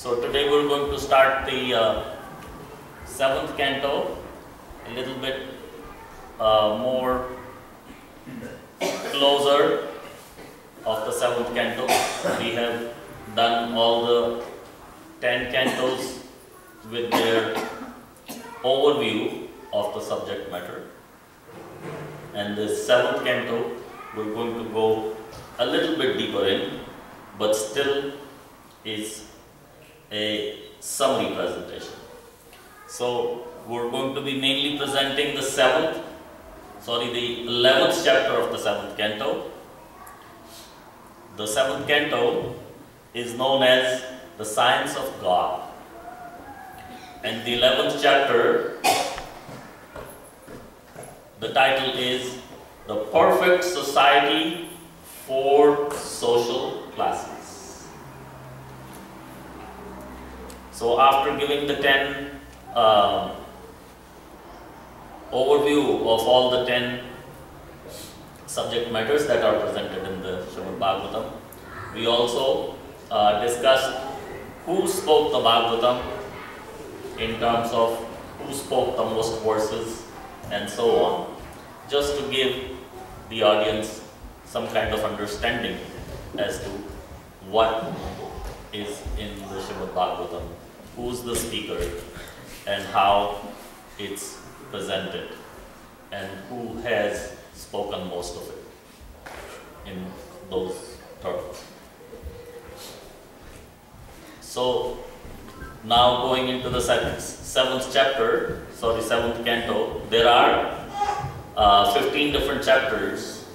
So today we're going to start the 7th canto, a little bit more closer of the 7th canto. We have done all the 10 cantos with their overview of the subject matter. And the 7th canto, we're going to go a little bit deeper in, but still is a summary presentation. So we're going to be mainly presenting the 11th chapter of the 7th canto. The 7th canto is known as the Science of God. And the 11th chapter The title is The Perfect Society for Social Classes. So after giving the 10 overview of all the 10 subject matters that are presented in the Srimad Bhagavatam, we also discussed who spoke the Bhagavatam in terms of who spoke the most verses and so on, just to give the audience some kind of understanding as to what is in the Srimad Bhagavatam, who's the speaker and how it's presented and who has spoken most of it in those terms. So now going into the seventh canto, there are 15 different chapters.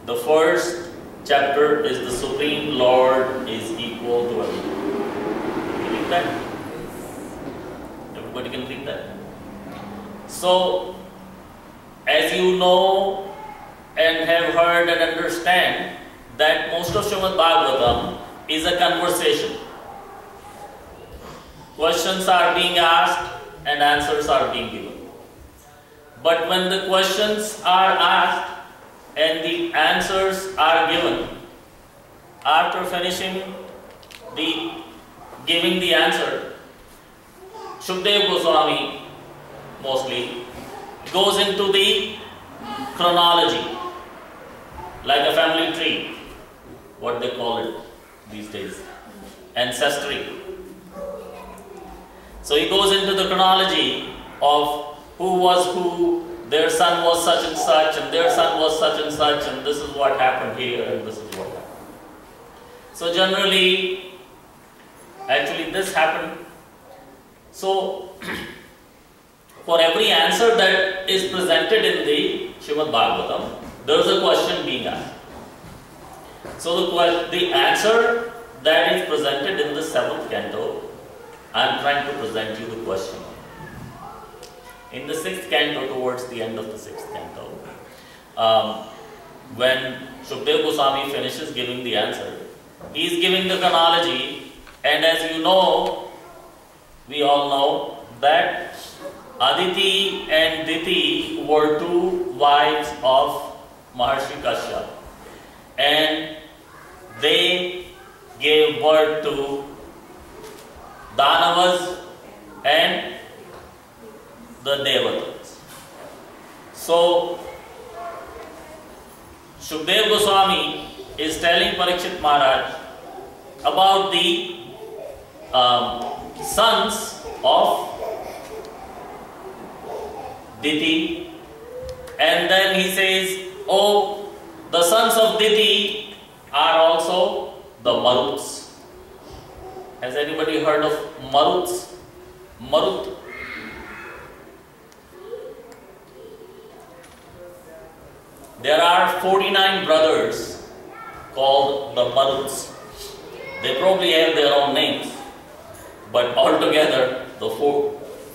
The first chapter is the Supreme Lord is equal to everyone. Can you read that? Everybody can read that? So, as you know and have heard and understand that most of Srimad Bhagavatam is a conversation. Questions are being asked and answers are being given. But when the questions are asked and the answers are given, after finishing giving the answer, Shukdev Goswami mostly goes into the chronology, like a family tree, what they call it these days, ancestry. So he goes into the chronology of who was who, their son was such and their son was such, and this is what happened here, and this is what happened. So generally, actually this happened. So, for every answer that is presented in the Srimad Bhagavatam, there is a question being asked. So the answer that is presented in the 7th canto, I am trying to present you the question. In the 6th canto, towards the end of the 6th canto, when Shukdev Goswami finishes giving the answer, he is giving the chronology, and as you know, we all know that Aditi and Diti were two wives of Maharshi Kashyap, and they gave birth to Danavas and the Devatas. So, Shukdev Goswami is telling Parikshit Maharaj about the sons of Diti, and then he says, oh, the sons of Diti are also the Maruts. Has anybody heard of Maruts? Marut. There are 49 brothers called the Maruts. They probably have their own names, but altogether the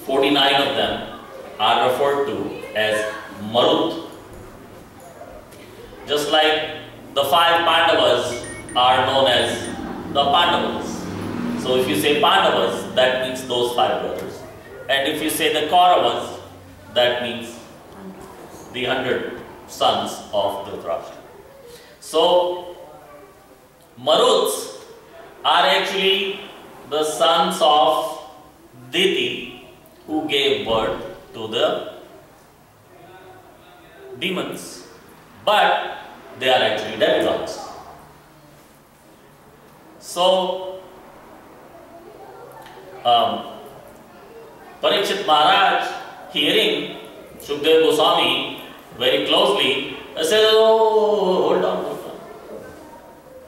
49 of them are referred to as Marut. Just like the 5 Pandavas are known as the Pandavas. So if you say Pandavas, that means those 5 brothers. And if you say the Kauravas, that means the 100 sons of Dhritarashtra. So, Maruts are actually the sons of Diti, who gave birth to the demons, but they are actually demigods. So, Parikshit Maharaj, hearing Shukdev Goswami very closely, said, oh, hold on.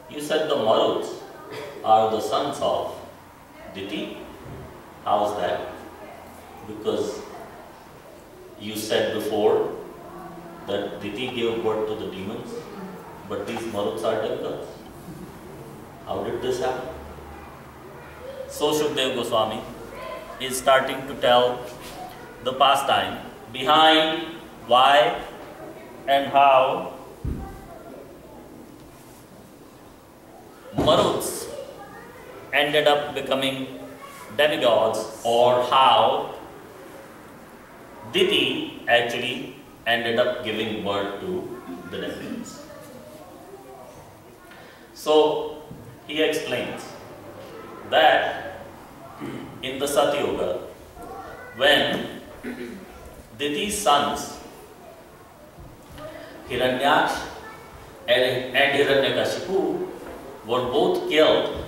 You said the Maruts are the sons of Diti. How is that? Because you said before that Diti gave birth to the demons, but these Maruts are demigods. How did this happen? So Shukdev Goswami is starting to tell the pastime behind why and how Maruts ended up becoming demigods, or how Diti actually ended up giving birth to the demigods. So he explains that in the Satyuga, when Diti's sons Hiranyaksh and Hiranyakashipu were both killed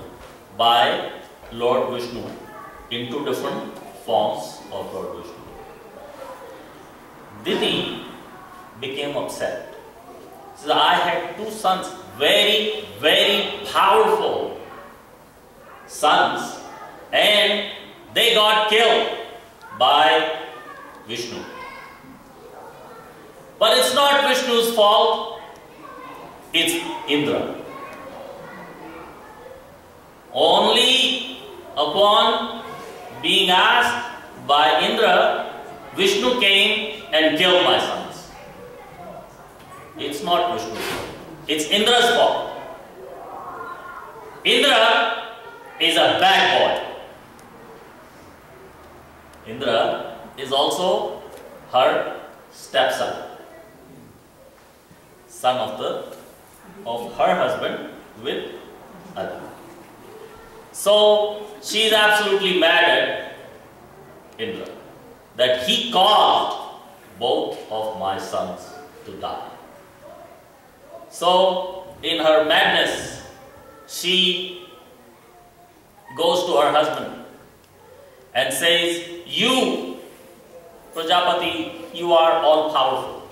by Lord Vishnu in two different forms of Lord Vishnu, Diti became upset. So I had two sons, very, very powerful sons, and they got killed by Vishnu. But it's not Vishnu's fault, it's Indra. Only upon being asked by Indra, Vishnu came and killed my sons. It's not Vishnu's fault, it's Indra's fault. Indra is a bad boy. Indra is also her stepson, son of her husband with Adi. So she is absolutely mad at Indra that he caused both of my sons to die. So in her madness, she goes to her husband and says, "You, Prajapati, you are all powerful.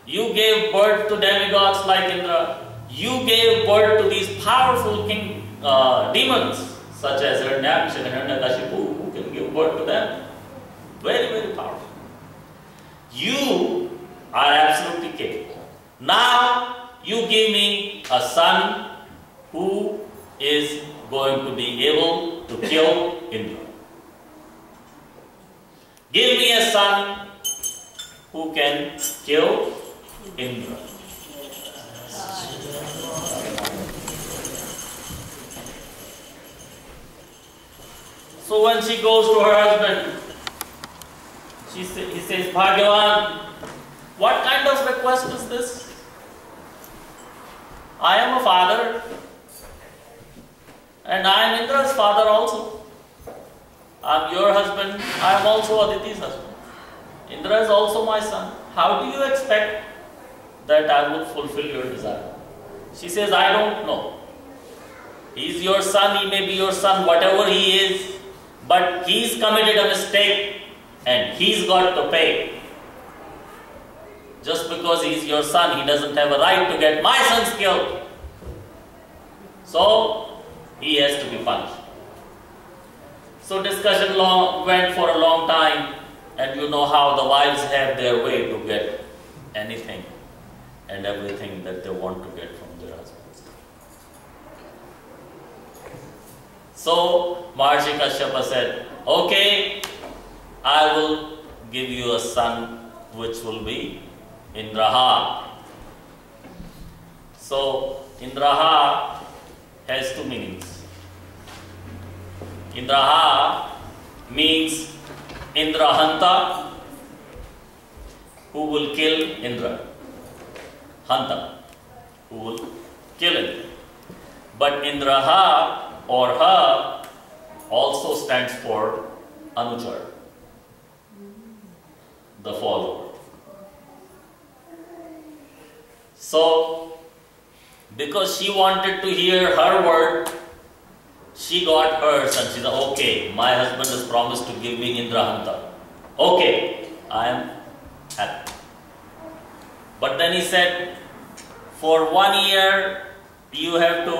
You gave birth to demigods like Indra. You gave birth to these powerful demons such as Hiranyaksh and Hiranyakashipu, who can give birth to them. Very, very powerful. You are absolutely capable. Now you give me a son who is going to be able to kill Indra. Give me a son who can kill Indra." So when she goes to her husband, he says, "Bhagyavan, what kind of request is this? I am a father, and I am Indra's father also. I am your husband, I am also Aditi's husband. Indra is also my son. How do you expect that I will fulfill your desire?" She says, "I don't know. He is your son, he may be your son, whatever he is, but he's committed a mistake and he's got to pay. Just because he's your son, he doesn't have a right to get my sons killed. So he has to be punished." So discussion went for a long time, and you know how the wives have their way to get anything and everything that they want to get from their husbands. So Maharshi Kashyapa said, "Okay, I will give you a son which will be Indraha." So Indraha has two meanings. Indraha means Indrahanta, who will kill Indra. Hanta, who will kill Indra. But Indraha or Ha also stands for Anuchar, the follower. So, because she wanted to hear her word, she got hers and she said, "Okay, my husband has promised to give me Indrahanta. Okay, I am happy." But then he said, "For 1 year, you have to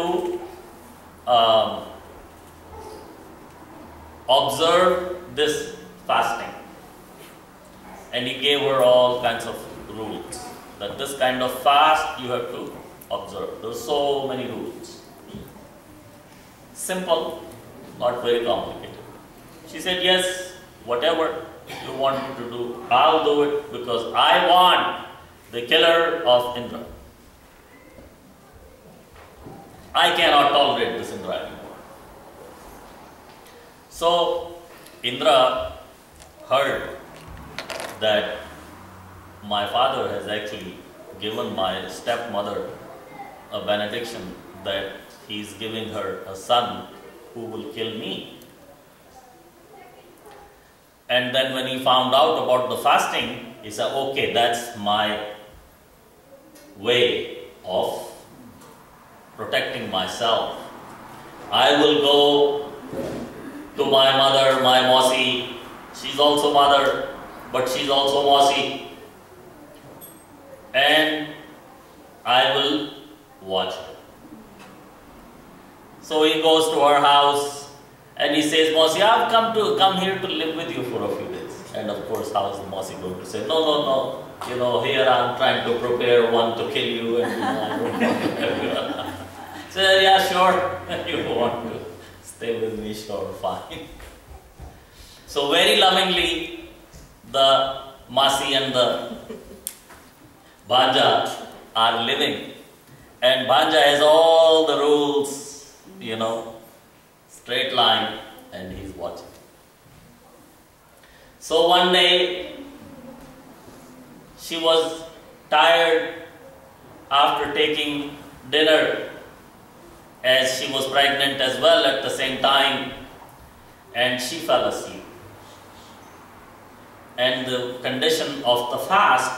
observe this fasting." And he gave her all kinds of rules, that this kind of fast you have to observe. There are so many rules. Simple, not very complicated. She said, "Yes, whatever you want me to do, I'll do it because I want the killer of Indra. I cannot tolerate this Indra anymore. So Indra heard that my father has actually given my stepmother a benediction that he is giving her a son who will kill me. And then when he found out about the fasting, he said, okay, that's my way of protecting myself. I will go to my mother, my Mausi. She's also mother, but she's also Mausi. And I will watch her. So he goes to her house and he says, Mausi, I've come here to live with you for a few days. And of course, how is Mausi going to say, no, here I'm trying to prepare one to kill you and I don't want to have you. So yeah, sure, you want to stay with me, sure, fine. So very lovingly, the Masi and the Bhanja are living. And Bhanja has all the rules, straight line, and he's watching. So one day, she was tired after taking dinner, as she was pregnant as well at the same time, and she fell asleep. And the condition of the fast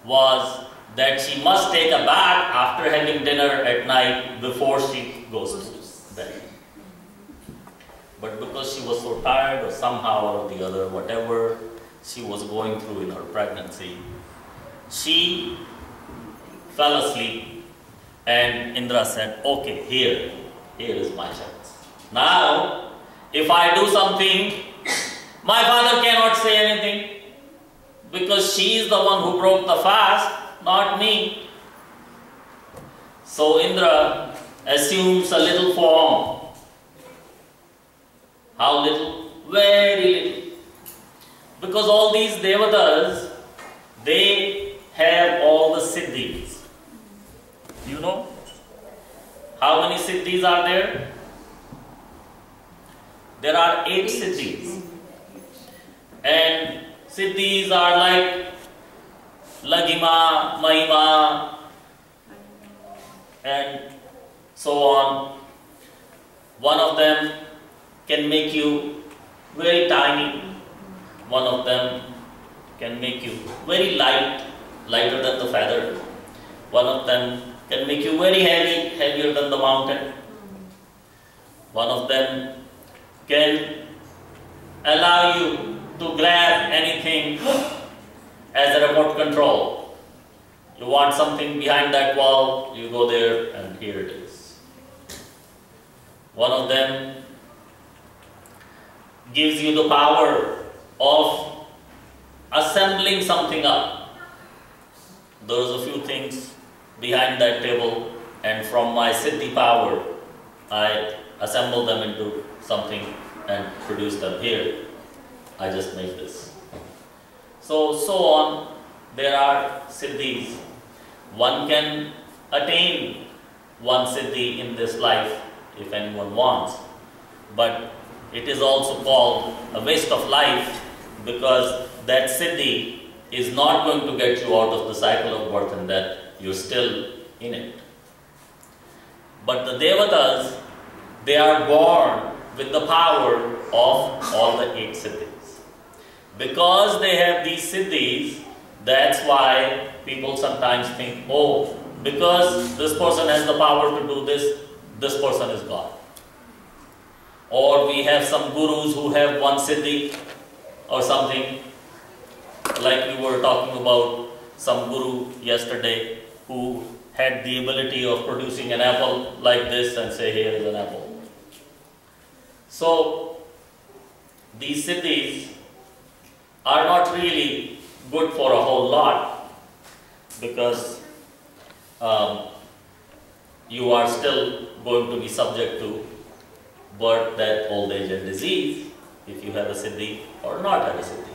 was that she must take a bath after having dinner at night before she goes to bed. But because she was so tired, or somehow or the other, whatever she was going through in her pregnancy, she fell asleep. And Indra said, okay, here is my chance. Now, if I do something, my father cannot say anything because she is the one who broke the fast, not me. So Indra assumes a little form. How little? Very little. Because all these devatas, they have all the siddhis. You know how many siddhis are there? There are 8 siddhis. And siddhis are like Laghima, Mahima, and so on. One of them can make you very tiny. One of them can make you very light, lighter than the feather. One of them can make you very heavy, heavier than the mountain. One of them can allow you to grab anything as a remote control. You want something behind that wall, you go there and here it is. One of them gives you the power of assembling something up. There's a few things behind that table, and from my siddhi power, I assemble them into something and produce them here. I just make this. So on, there are siddhis. One can attain one siddhi in this life if anyone wants, but it is also called a waste of life because that siddhi is not going to get you out of the cycle of birth and death. You're still in it. But the devatas, they are born with the power of all the 8 siddhis. Because they have these siddhis, that's why people sometimes think, oh, because this person has the power to do this, this person is God. Or we have some gurus who have one siddhi or something, like we were talking about some guru yesterday who had the ability of producing an apple like this and say, here is an apple. So these siddhis are not really good for a whole lot because you are still going to be subject to birth, death, old age and disease if you have a siddhi or not have a siddhi.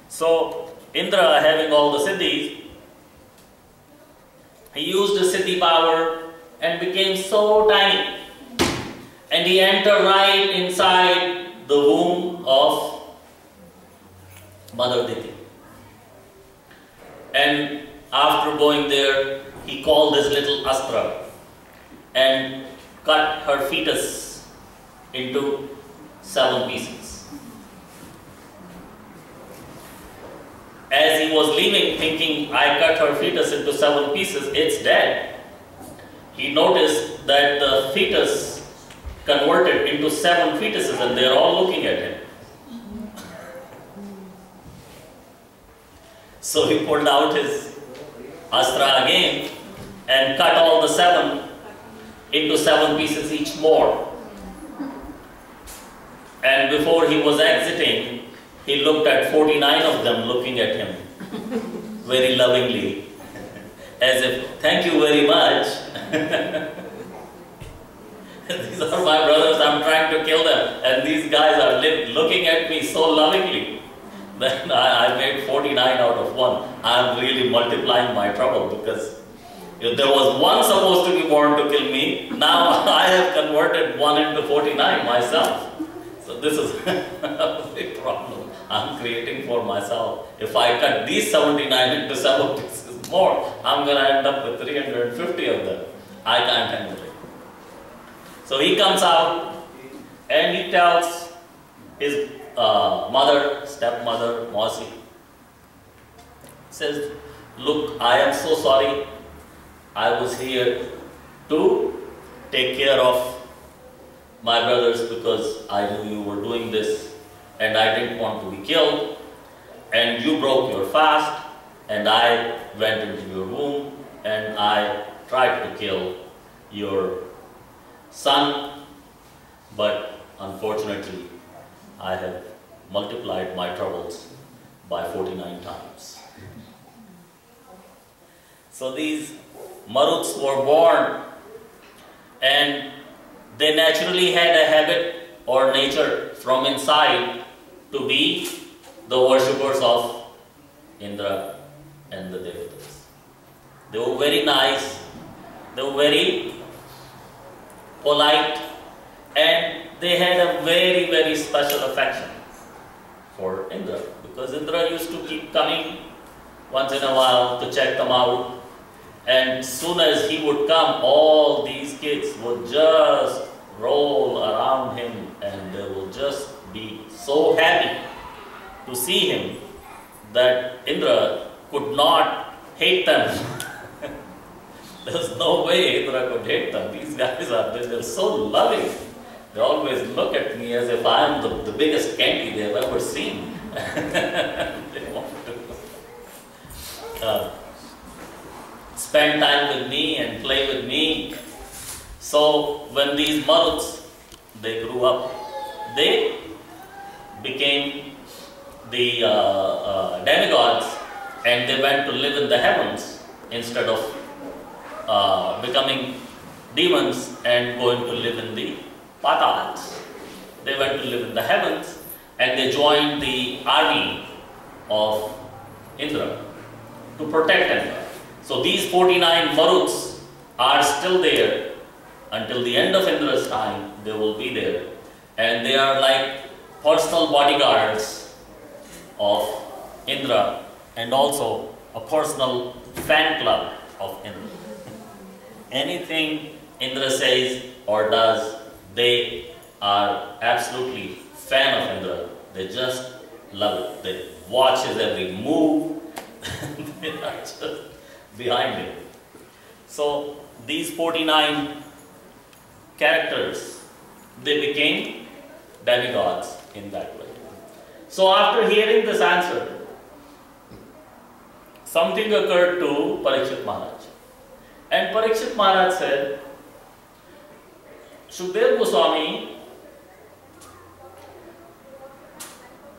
So Indra, having all the siddhis, he used his siddhi power and became so tiny. And he entered right inside the womb of Mother Diti. And after going there, he called his little Astra and cut her fetus into 7 pieces. As he was leaving, thinking, I cut her fetus into 7 pieces, it's dead, he noticed that the fetus converted into 7 fetuses and they're all looking at him. So he pulled out his Astra again and cut all the 7 into 7 pieces each more. And before he was exiting, he looked at 49 of them looking at him very lovingly, as if, thank you very much. These are my brothers, I'm trying to kill them. And these guys are looking at me so lovingly. Then I made 49 out of 1. I'm really multiplying my trouble, because if there was one supposed to be born to kill me, now I have converted 1 into 49 myself. So this is a big problem I'm creating for myself. If I cut these 79 into 7 pieces more, I'm going to end up with 350 of them. I can't handle it. So he comes out and he tells his mother, stepmother, Mausi, says, look, I am so sorry. I was here to take care of my brothers because I knew you were doing this and I didn't want to be killed. And you broke your fast and I went into your womb and I tried to kill your son, but unfortunately I have multiplied my troubles by 49 times. So these Maruts were born and they naturally had a habit or nature from inside to be the worshippers of Indra and the Devatas. They were very nice, they were very polite, and they had a very, very special affection for Indra, because Indra used to keep coming once in a while to check them out. And as soon as he would come, all these kids would just roll around him and they would just be so happy to see him that Indra could not hate them. There's no way Indra could hate them. These guys they're so loving. They always look at me as if I'm the biggest candy they've ever seen. They want to spend time with me and play with me. So when these Maruts, they grew up, they became the demigods, and they went to live in the heavens instead of becoming demons and going to live in the Patalats. They went to live in the heavens and they joined the army of Indra to protect Indra. So these 49 Maruts are still there until the end of Indra's time. They will be there, and they are like personal bodyguards of Indra and also a personal fan club of Indra. Anything Indra says or does, they are absolutely fan of Indra. They just love it. They watch his every move. They are just behind him. So these 49 characters, they became demigods in that way. So after hearing this answer, something occurred to Parikshit Maharaj. And Parikshit Maharaj said, Shukdev Goswami,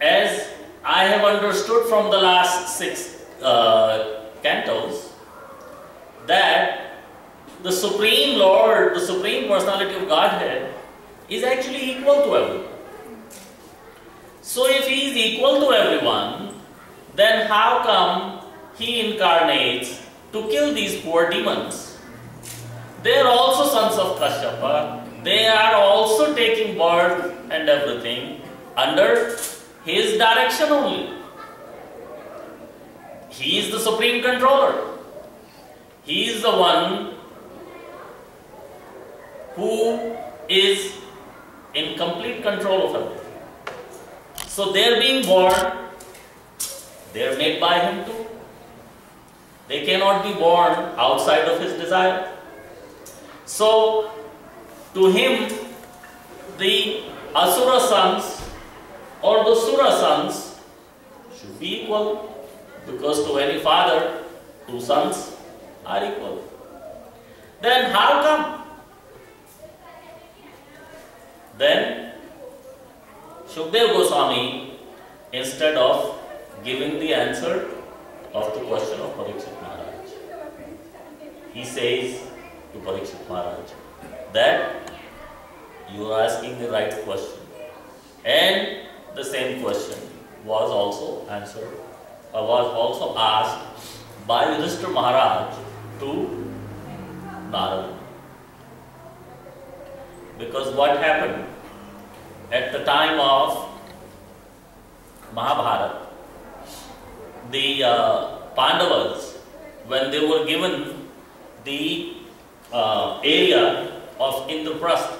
as I have understood from the last 6 cantos, that the Supreme Lord, the Supreme Personality of Godhead, is actually equal to everyone. So if he is equal to everyone, then how come he incarnates to kill these poor demons? They are also sons of Kashyapa. They are also taking birth and everything under his direction only. He is the supreme controller. He is the one who is in complete control of everything. So they are being born, they are made by him too. They cannot be born outside of his desire. So to him, the Asura sons or the Sura sons should be equal, because to any father, two sons are equal. Then how come? Then Shukdev Goswami, instead of giving the answer of the question of Parikshit Maharaj, he says to Parikshit Maharaj that you are asking the right question, and the same question was also answered, was also asked by Yudhishthira Maharaj to Narada. Because what happened at the time of Mahabharata, the Pandavas, when they were given the area of Indraprastha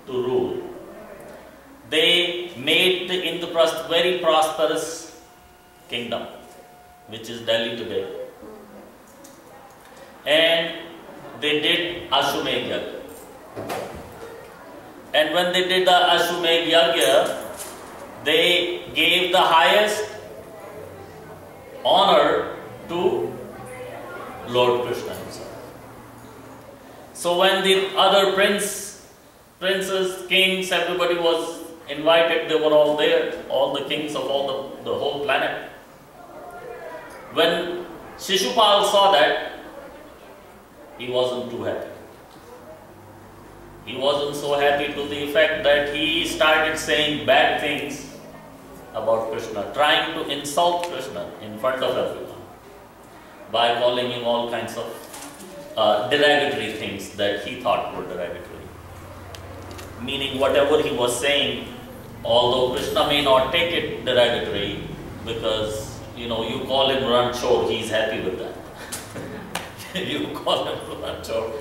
to rule, they made the Indraprastha very prosperous kingdom, which is Delhi today. And they did Ashwamedh Yagya. And when they did the Ashwamedh Yagya, they gave the highest honor to Lord Krishna himself. So when the other princes, kings, everybody was invited, they were all there, all the kings of all the whole planet. When Shishupal saw that, he wasn't too happy. He wasn't so happy to the effect that he started saying bad things about Krishna, trying to insult Krishna in front of everyone by calling him all kinds of derogatory things that he thought were derogatory. Meaning whatever he was saying, although Krishna may not take it derogatory, because you call him Ranchor, he is happy with that. You call him Ranchor,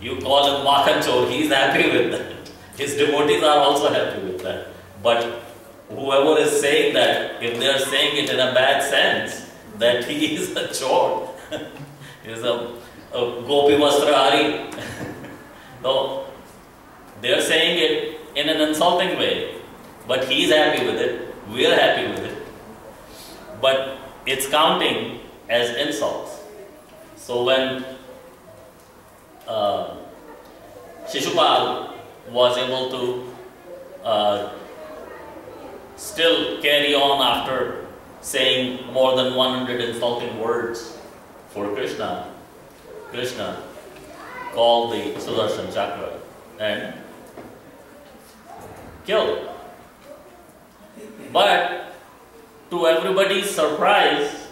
you call him Makhanchor, he is happy with that. His devotees are also happy with that. But whoever is saying that, if they are saying it in a bad sense, that he is a chore, he is a Gopi Vastrahari. No, they are saying it in an insulting way, but he is happy with it, we are happy with it. But it's counting as insults. So when Shishupal was able to still carry on after saying more than 100 insulting words for Krishna, Krishna called the Sudarshan Chakra and killed him. But to everybody's surprise,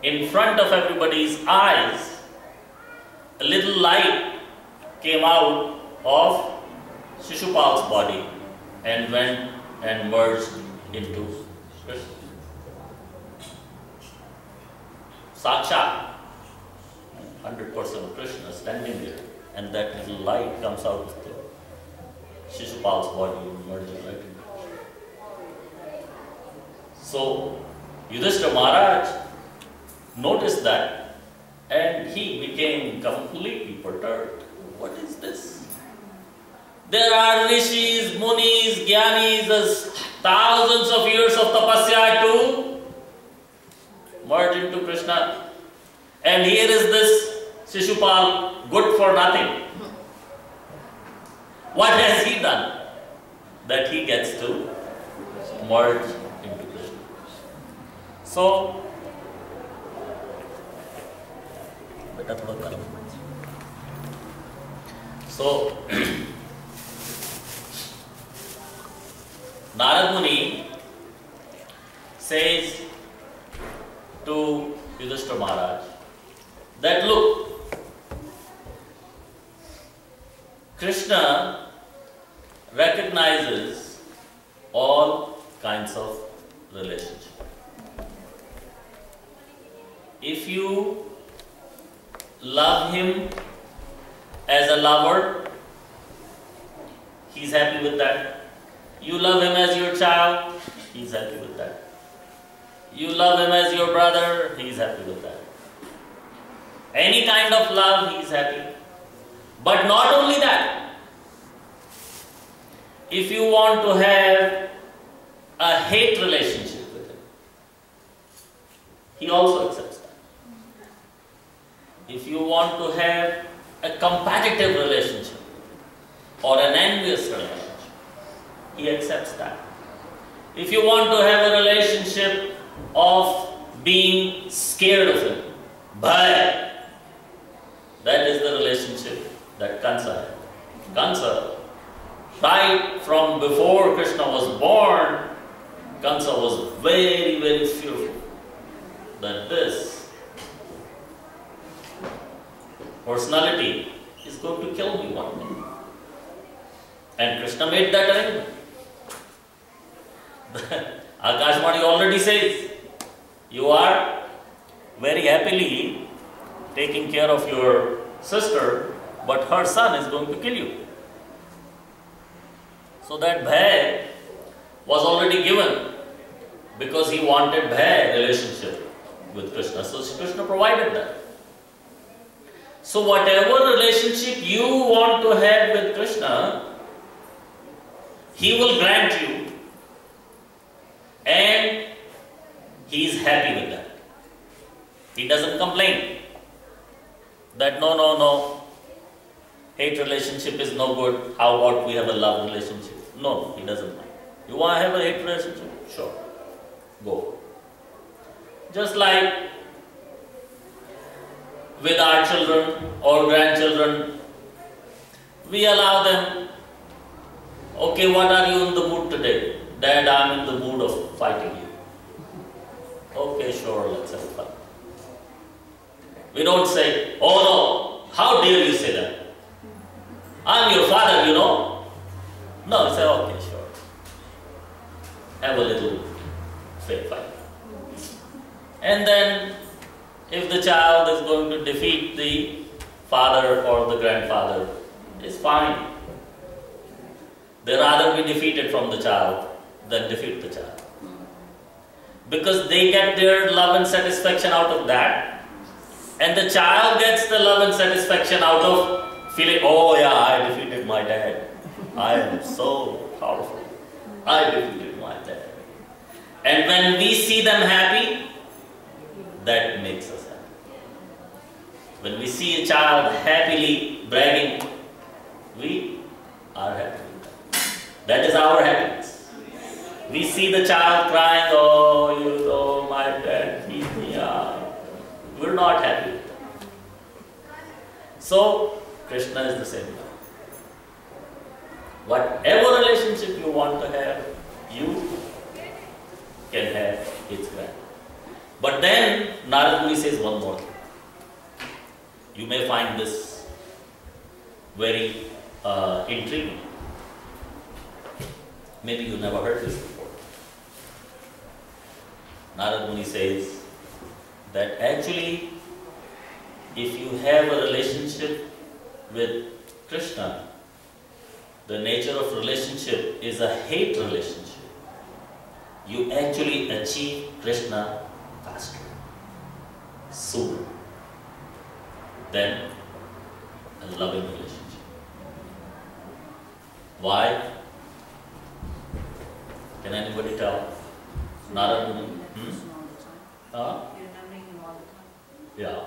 in front of everybody's eyes, a little light came out of Shishupal's body and went and merged into Krishna. Sakshat, 100% of Krishna standing there, and that little light comes out of the Shishupal's body and merges right into Krishna. So Yudhishthira Maharaj noticed that, and he became completely perturbed. What is this? There are rishis, munis, jnanis, thousands of years of tapasya to merge into Krishna. And here is this Shishupal, good for nothing. What has he done that he gets to merge into Krishna? So, Narad Muni says to Yudhishthira Maharaj that look, Krishna recognizes all kinds of relationship. If you love him as a lover, he's happy with that. You love him as your child, he's happy with that. You love him as your brother, he's happy with that. Any kind of love, he's happy. But not only that, if you want to have a hate relationship with him, he also accepts that. If you want to have a competitive relationship or an envious relationship, he accepts that. If you want to have a relationship of being scared of him, bhaya, that is the relationship that Kansa had. Kansa, right from before Krishna was born, Kansa was very, very fearful that this personality is going to kill me one day. And Krishna made that arrangement. Akashvani already says, you are very happily taking care of your sister, but her son is going to kill you. So that bhai was already given because he wanted bhai relationship with Krishna. So Krishna provided that. So whatever relationship you want to have with Krishna, he will grant you, and he is happy with that. He doesn't complain that no, hate relationship is no good, how about we have a love relationship? No, he doesn't mind. You want to have a hate relationship? Sure, go. Just like with our children or grandchildren, we allow them, okay, what are you in the mood today? Dad, I'm in the mood of fighting you. Okay, sure, let's have fun. We don't say, oh no, how dare you say that? I'm your father, you know. No, we say, okay, sure. Have a little fake fight. And then, if the child is going to defeat the father or the grandfather, it's fine. They rather be defeated from the child than defeat the child. Because they get their love and satisfaction out of that, and the child gets the love and satisfaction out of feeling, oh yeah, I defeated my dad. I am so powerful. I defeated my dad. And when we see them happy, that makes us happy. When we see a child happily bragging, we are happy. That is our happiness. We see the child crying, oh, my dad beat me up. We're not happy with that. So, Krishna is the same way. Whatever relationship you want to have, you can have, it's grand. But then, Narad Muni says one more thing. You may find this very intriguing. Maybe you never heard this before. Narad Muni says that actually, if you have a relationship with Krishna, the nature of relationship is a hate relationship. You actually achieve Krishna faster, sooner than a loving relationship. Why? Can anybody tell? Narad Muni? Yeah.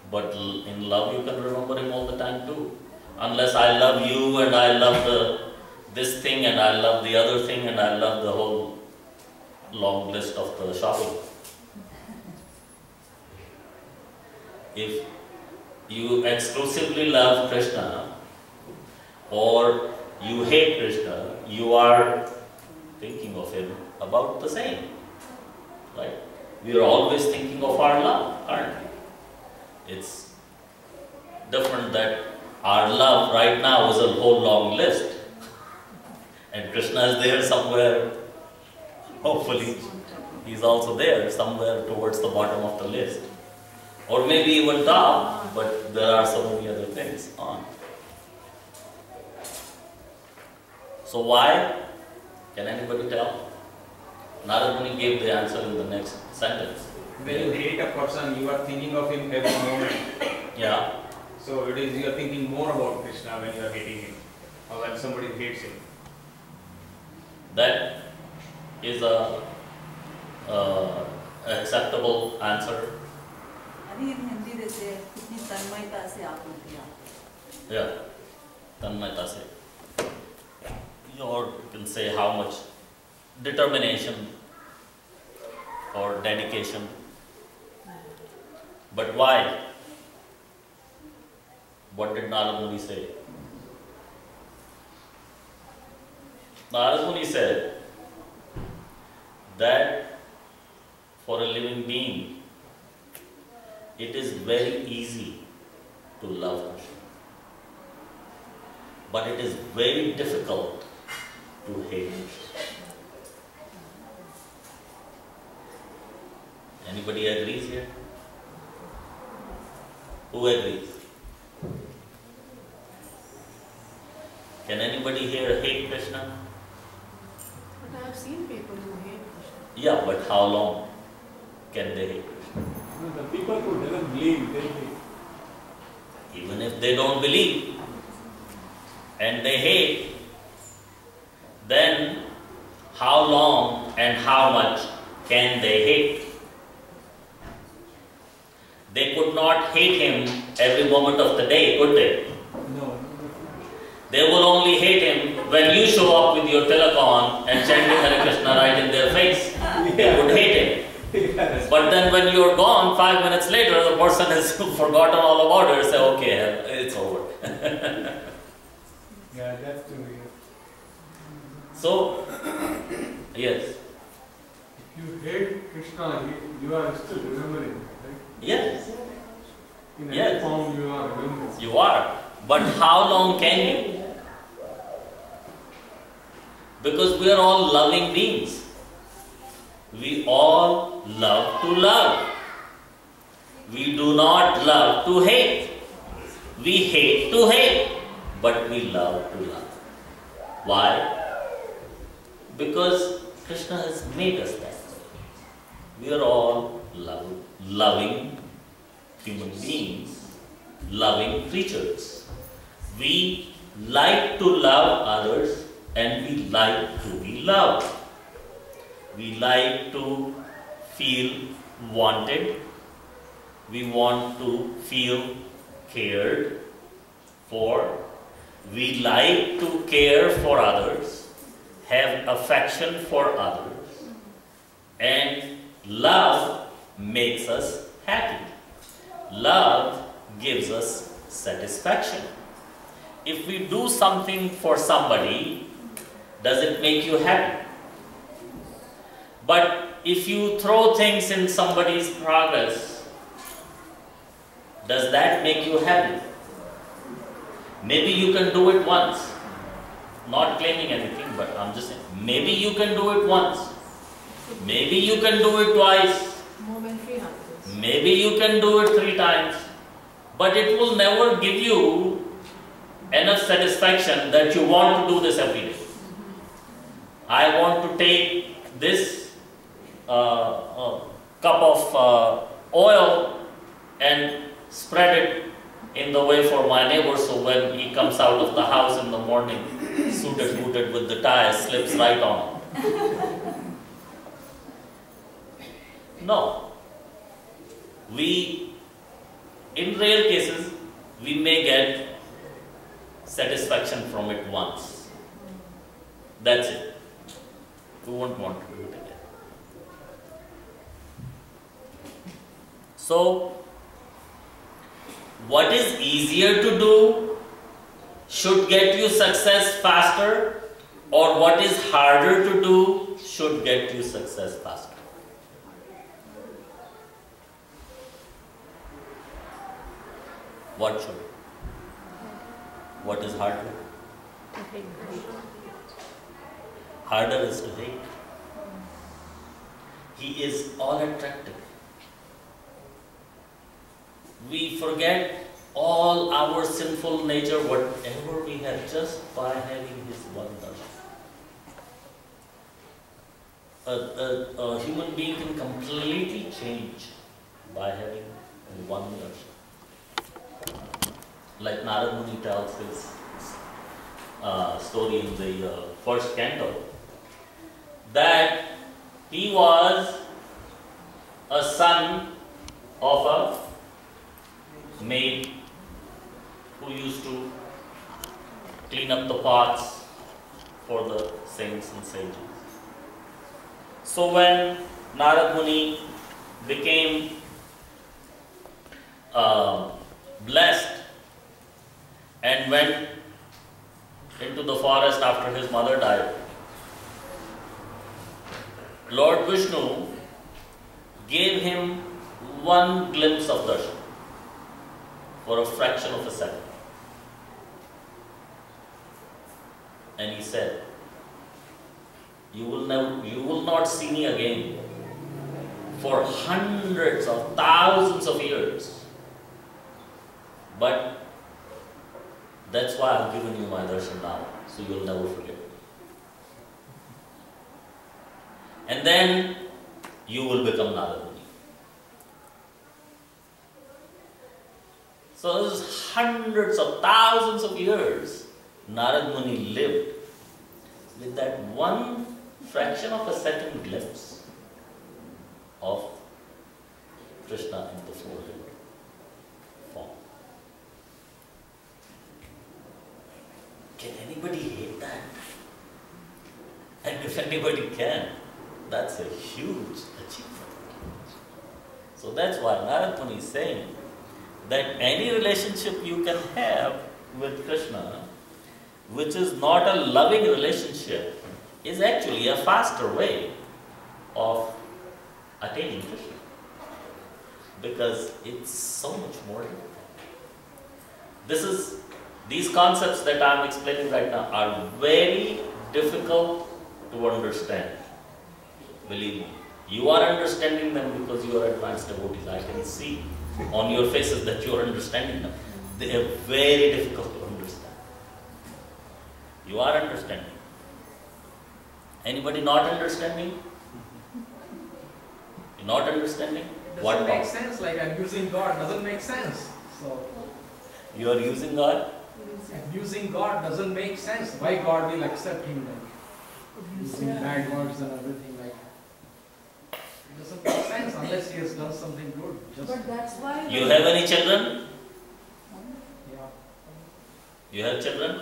But in love you can remember him all the time too. Unless I love you and I love this thing and I love the other thing and I love the whole long list of the shopping. If you exclusively love Krishna or you hate Krishna, you are thinking of him about the same. right? We are always thinking of our love, aren't we? It's different that our love right now is a whole long list. And Krishna is there somewhere, hopefully. He's also there somewhere towards the bottom of the list. Or maybe even top, but there are so many other things on. So why? Can anybody tell? Narad Muni gave the answer in the next sentence. When you hate a person, you are thinking of him every moment. Yeah. So it is you are thinking more about Krishna when you are hating him, or when somebody hates him. That is a acceptable answer. अभी in Hindi देते हैं कितनी तन्मयता से आपने किया. Yeah, tanmayata se. Or you can say how much determination or dedication. But why? What did Narad Muni say? Narad Muni said that for a living being, it is very easy to love Krishna. But it is very difficult to hate Krishna. Anybody agrees here? Who agrees? Can anybody here hate Krishna? But I have seen people who hate Krishna. Yeah, but how long can they hate Krishna? The people who doesn't believe, they hate. Even if they don't believe and they hate, then how long and how much can they hate? They could not hate him every moment of the day, could they? No. They will only hate him when you show up with your tilak on and chanting Hare Krishna right in their face. They would hate him. Yes. But then when you're gone, 5 minutes later, the person has forgotten all about it and say, okay, it's over. Yeah, that's true. Yeah. So, yes. If you hate Krishna, you are still remembering, right? Yes, In Yes. any form, you are remembering. you are. But how long can you? Because we are all loving beings. We all love to love. We do not love to hate. We hate to hate, but we love to love. Why? Because Krishna has made us that way. We are all loving human beings, loving creatures. We like to love others and we like to be loved. We like to feel wanted. We want to feel cared for. We like to care for others, have affection for others, and love makes us happy. Love gives us satisfaction. If we do something for somebody, does it make you happy? But if you throw things in somebody's progress, does that make you happy? Maybe you can do it once. Not claiming anything, but I'm just saying, maybe you can do it once. Maybe you can do it twice. Momentary happiness. Maybe you can do it 3 times. But it will never give you enough satisfaction that you want to do this every day. I want to take this cup of oil and spread it in the way for my neighbor, so when he comes out of the house in the morning, suited, booted with the tie, slips right on. No. In rare cases, we may get satisfaction from it once. That's it. We won't want to do it again. So, what is easier to do should get you success faster, or what is harder to do should get you success faster? What should? What is harder? Harder is to hate. He is all attractive. We forget all our sinful nature, whatever we have, just by having his one darshan. A human being can completely change by having one darshan. Like Narad Muni tells his story in the first canto, that he was a son of a maid who used to clean up the pots for the saints and sages. So when Narad Muni became blessed and went into the forest after his mother died, Lord Vishnu gave him one glimpse of darshan for a fraction of a second. And he said, you will not see me again for hundreds of thousands of years. But that's why I've given you my darshan now, so you'll never forget. And then you will become Narad Muni. So this is hundreds of thousands of years Narad Muni lived with that one fraction of a second glimpse of Krishna in the four-headed form. Can anybody hate that? And if anybody can, that's a huge achievement. So that's why Narad Muni is saying that any relationship you can have with Krishna, which is not a loving relationship, is actually a faster way of attaining Krishna. Because it's so much more difficult. These concepts that I am explaining right now are very difficult to understand. Believe me. You are understanding them because you are advanced devotees. I can see on your faces that you are understanding them. They are very difficult to understand. You are understanding. Anybody not understanding? You're not understanding? Doesn't make sense, like abusing God doesn't make sense. So You are using God? abusing God doesn't make sense. Why God will accept him, like using bad words and everything, like it doesn't make sense unless he has done something good. Just But that's why. You have any children? yeah. You have children?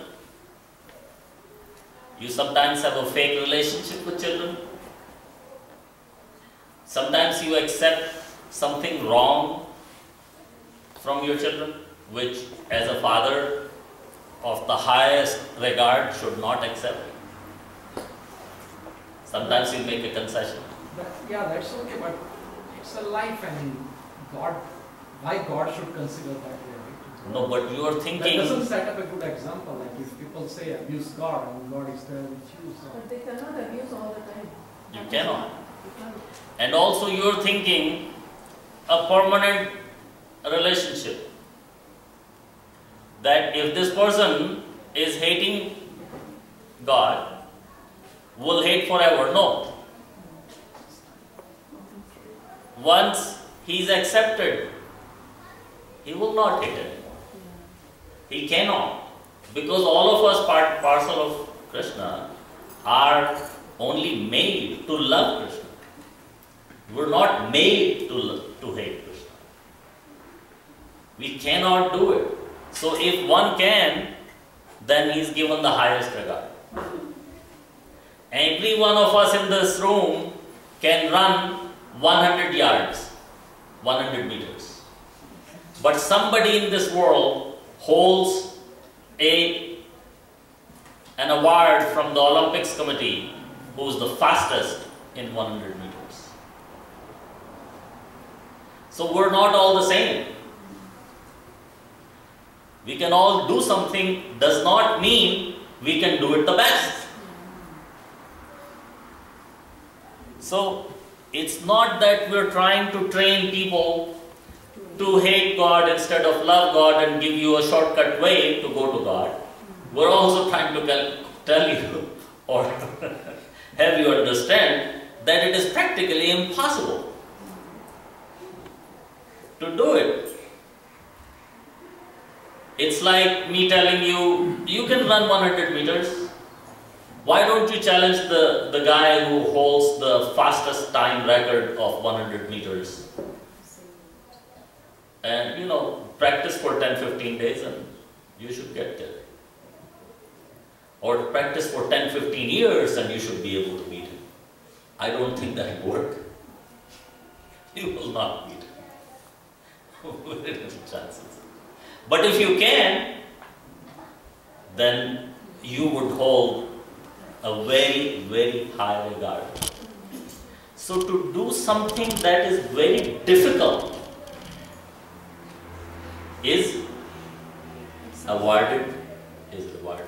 You sometimes have a fake relationship with children. Sometimes you accept something wrong from your children, which as a father of the highest regard should not accept. Sometimes you make a concession. Yeah, that's okay, but it's a life and God, why God should consider that way, right? No, but you are That thinking, doesn't set up a good example. Like if people say abuse God and God is there with you, so But they cannot abuse all the time. you cannot. You can't. And also you are thinking a permanent relationship. That if this person is hating God, will hate forever. No. Once he is accepted, he will not hate anymore. He cannot. Because all of us, parcel of Krishna, are only made to love Krishna. We're not made to hate Krishna. We cannot do it. So if one can, then he is given the highest regard. Every one of us in this room can run 100 yards, 100 meters. But somebody in this world holds an award from the Olympics committee who is the fastest in 100 meters. So we're not all the same. can all do something does not mean we can do it the best. So it's not that we're trying to train people to hate God instead of love God and give you a shortcut way to go to God. We're also trying to tell you or have you understand that it is practically impossible to do it. It's like me telling you, you can run 100 meters. Why don't you challenge the guy who holds the fastest time record of 100 meters? And practice for 10-15 days and you should get there. Or practice for 10-15 years and you should be able to beat him. I don't think that will work. You will not beat him. Very little chances. But if you can, then you would hold a very, very high regard. So to do something that is very difficult is awarded, is rewarded.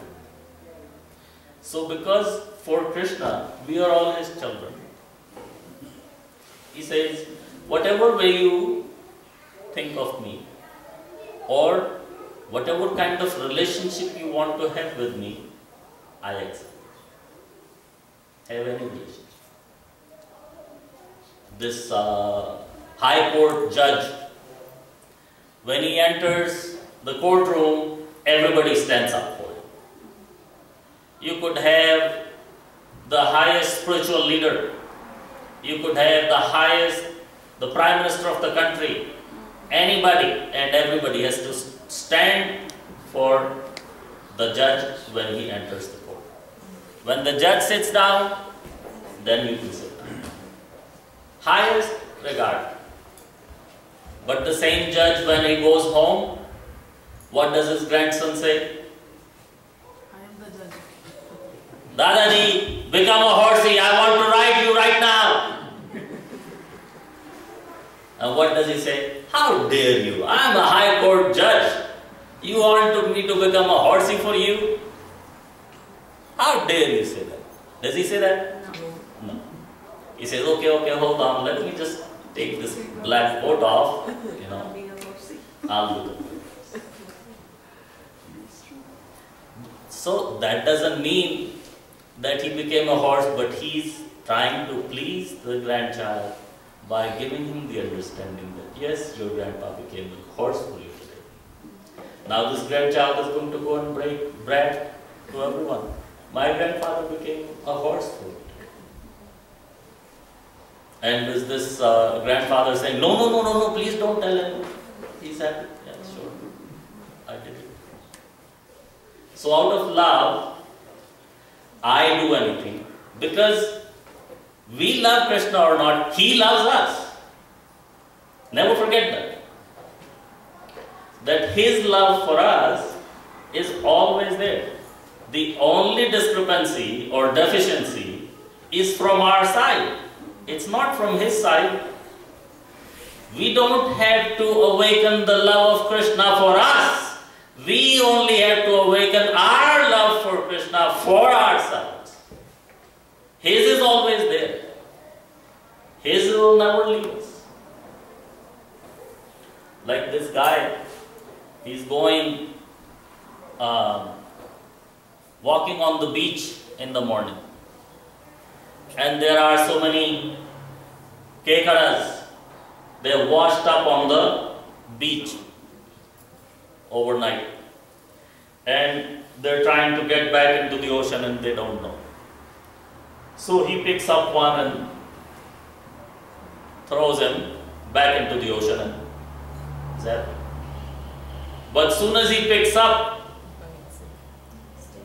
So because for Krishna, we are all his children. He says, whatever way you think of me, or whatever kind of relationship you want to have with me, I accept. Have any relationship. This high court judge, when he enters the courtroom, everybody stands up for him. You could have the highest spiritual leader. You could have the Prime Minister of the country. Anybody and everybody has to stand for the judge when he enters the court. When the judge sits down, then you can sit down. Highest regard. But the same judge, when he goes home, what does his grandson say? I am the judge. Dadaji, become a horsey, I want to ride you right now. And what does he say? How dare you? I am a high court judge. You want me to become a horsey for you? How dare you say that? Does he say that? No. He says, okay, hold on, let me just take this black coat off, I'll do it. So that doesn't mean that he became a horse, but he's trying to please the grandchild by giving him the understanding that yes, your grandpa became a horse for you today. Now this grandchild is going to go and brag to everyone. My grandfather became a horse for me. And is this grandfather saying, no, please don't tell him. He said, yeah, sure, I did it. So out of love, I do anything. Because we love Krishna or not, he loves us. Never forget that. That his love for us is always there. The only discrepancy or deficiency is from our side. It's not from his side. We don't have to awaken the love of Krishna for us. We only have to awaken our love for Krishna for ourselves. His is always there. His will never leave us. Like this guy, he's going, walking on the beach in the morning. And there are so many kekaras. They're washed up on the beach overnight. And they're trying to get back into the ocean and they don't know. So he picks up one and throws him back into the ocean and zap. But as soon as he picks up,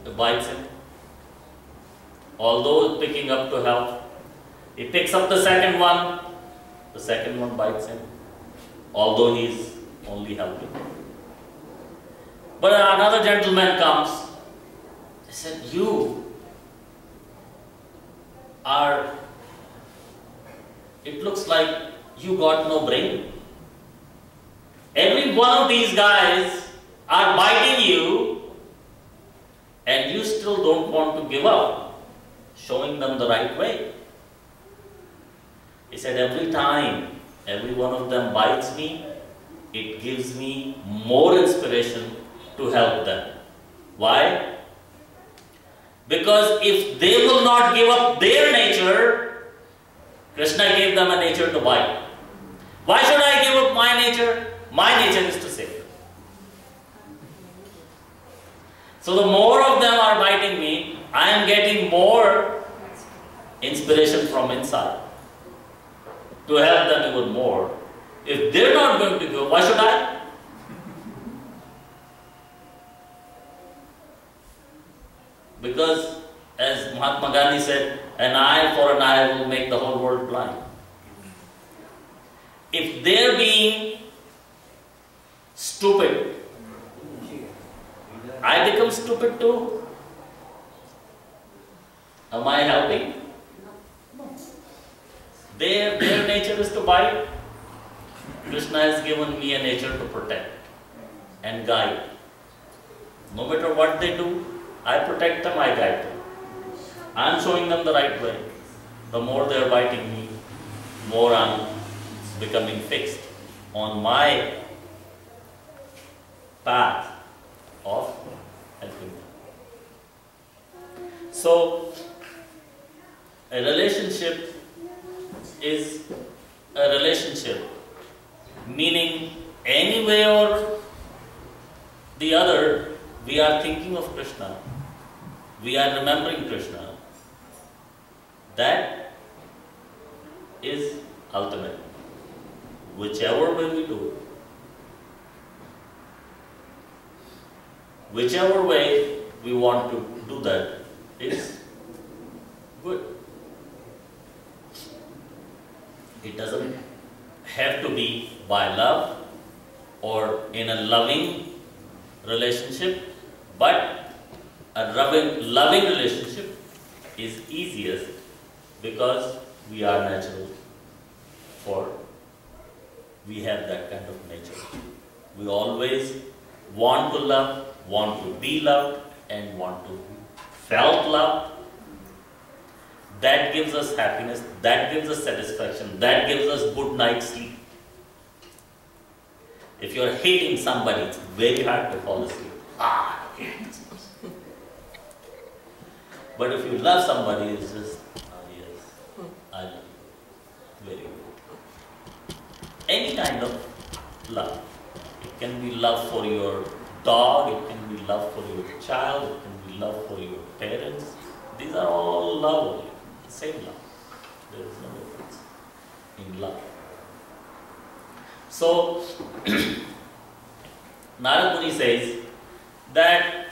it bites him. Although picking up to help, he picks up the second one bites him, although he is only helping. But another gentleman comes. He said, it looks like you got no brain. Every one of these guys are biting you and you still don't want to give up, showing them the right way. He said, every time every one of them bites me, it gives me more inspiration to help them. Why? Because if they will not give up their nature, Krishna gave them a nature to bite. Why should I give up my nature? My nature is to save. So the more of them are biting me, I am getting more inspiration from inside to help them even more. If they're not going to go, why should I? Because as Mahatma Gandhi said, an eye for an eye will make the whole world blind. If they're being stupid, I become stupid too. Am I helping? Their nature is to bite. Krishna has given me a nature to protect and guide. No matter what they do, I protect them, I guide them. I am showing them the right way. The more they are biting me, more I am becoming fixed on my path of helping them. So, a relationship is a relationship, meaning any way or the other, we are thinking of Krishna, we are remembering Krishna. That is ultimate. Whichever way we do it, whichever way we want to do that is good. It doesn't have to be by love or in a loving relationship, but a loving relationship is easiest because we are natural, we have that kind of nature. We always want to love, want to be loved, and want to be felt loved. That gives us happiness, that gives us satisfaction, that gives us good night's sleep. If you are hating somebody, it's very hard to fall asleep. But if you love somebody, it's just, yes, I love you. Very good. Any kind of love. It can be love for your dog, it can be love for your child, it can be love for your parents. These are all love only. Same love. There is no difference in love. So, Narad Muni says that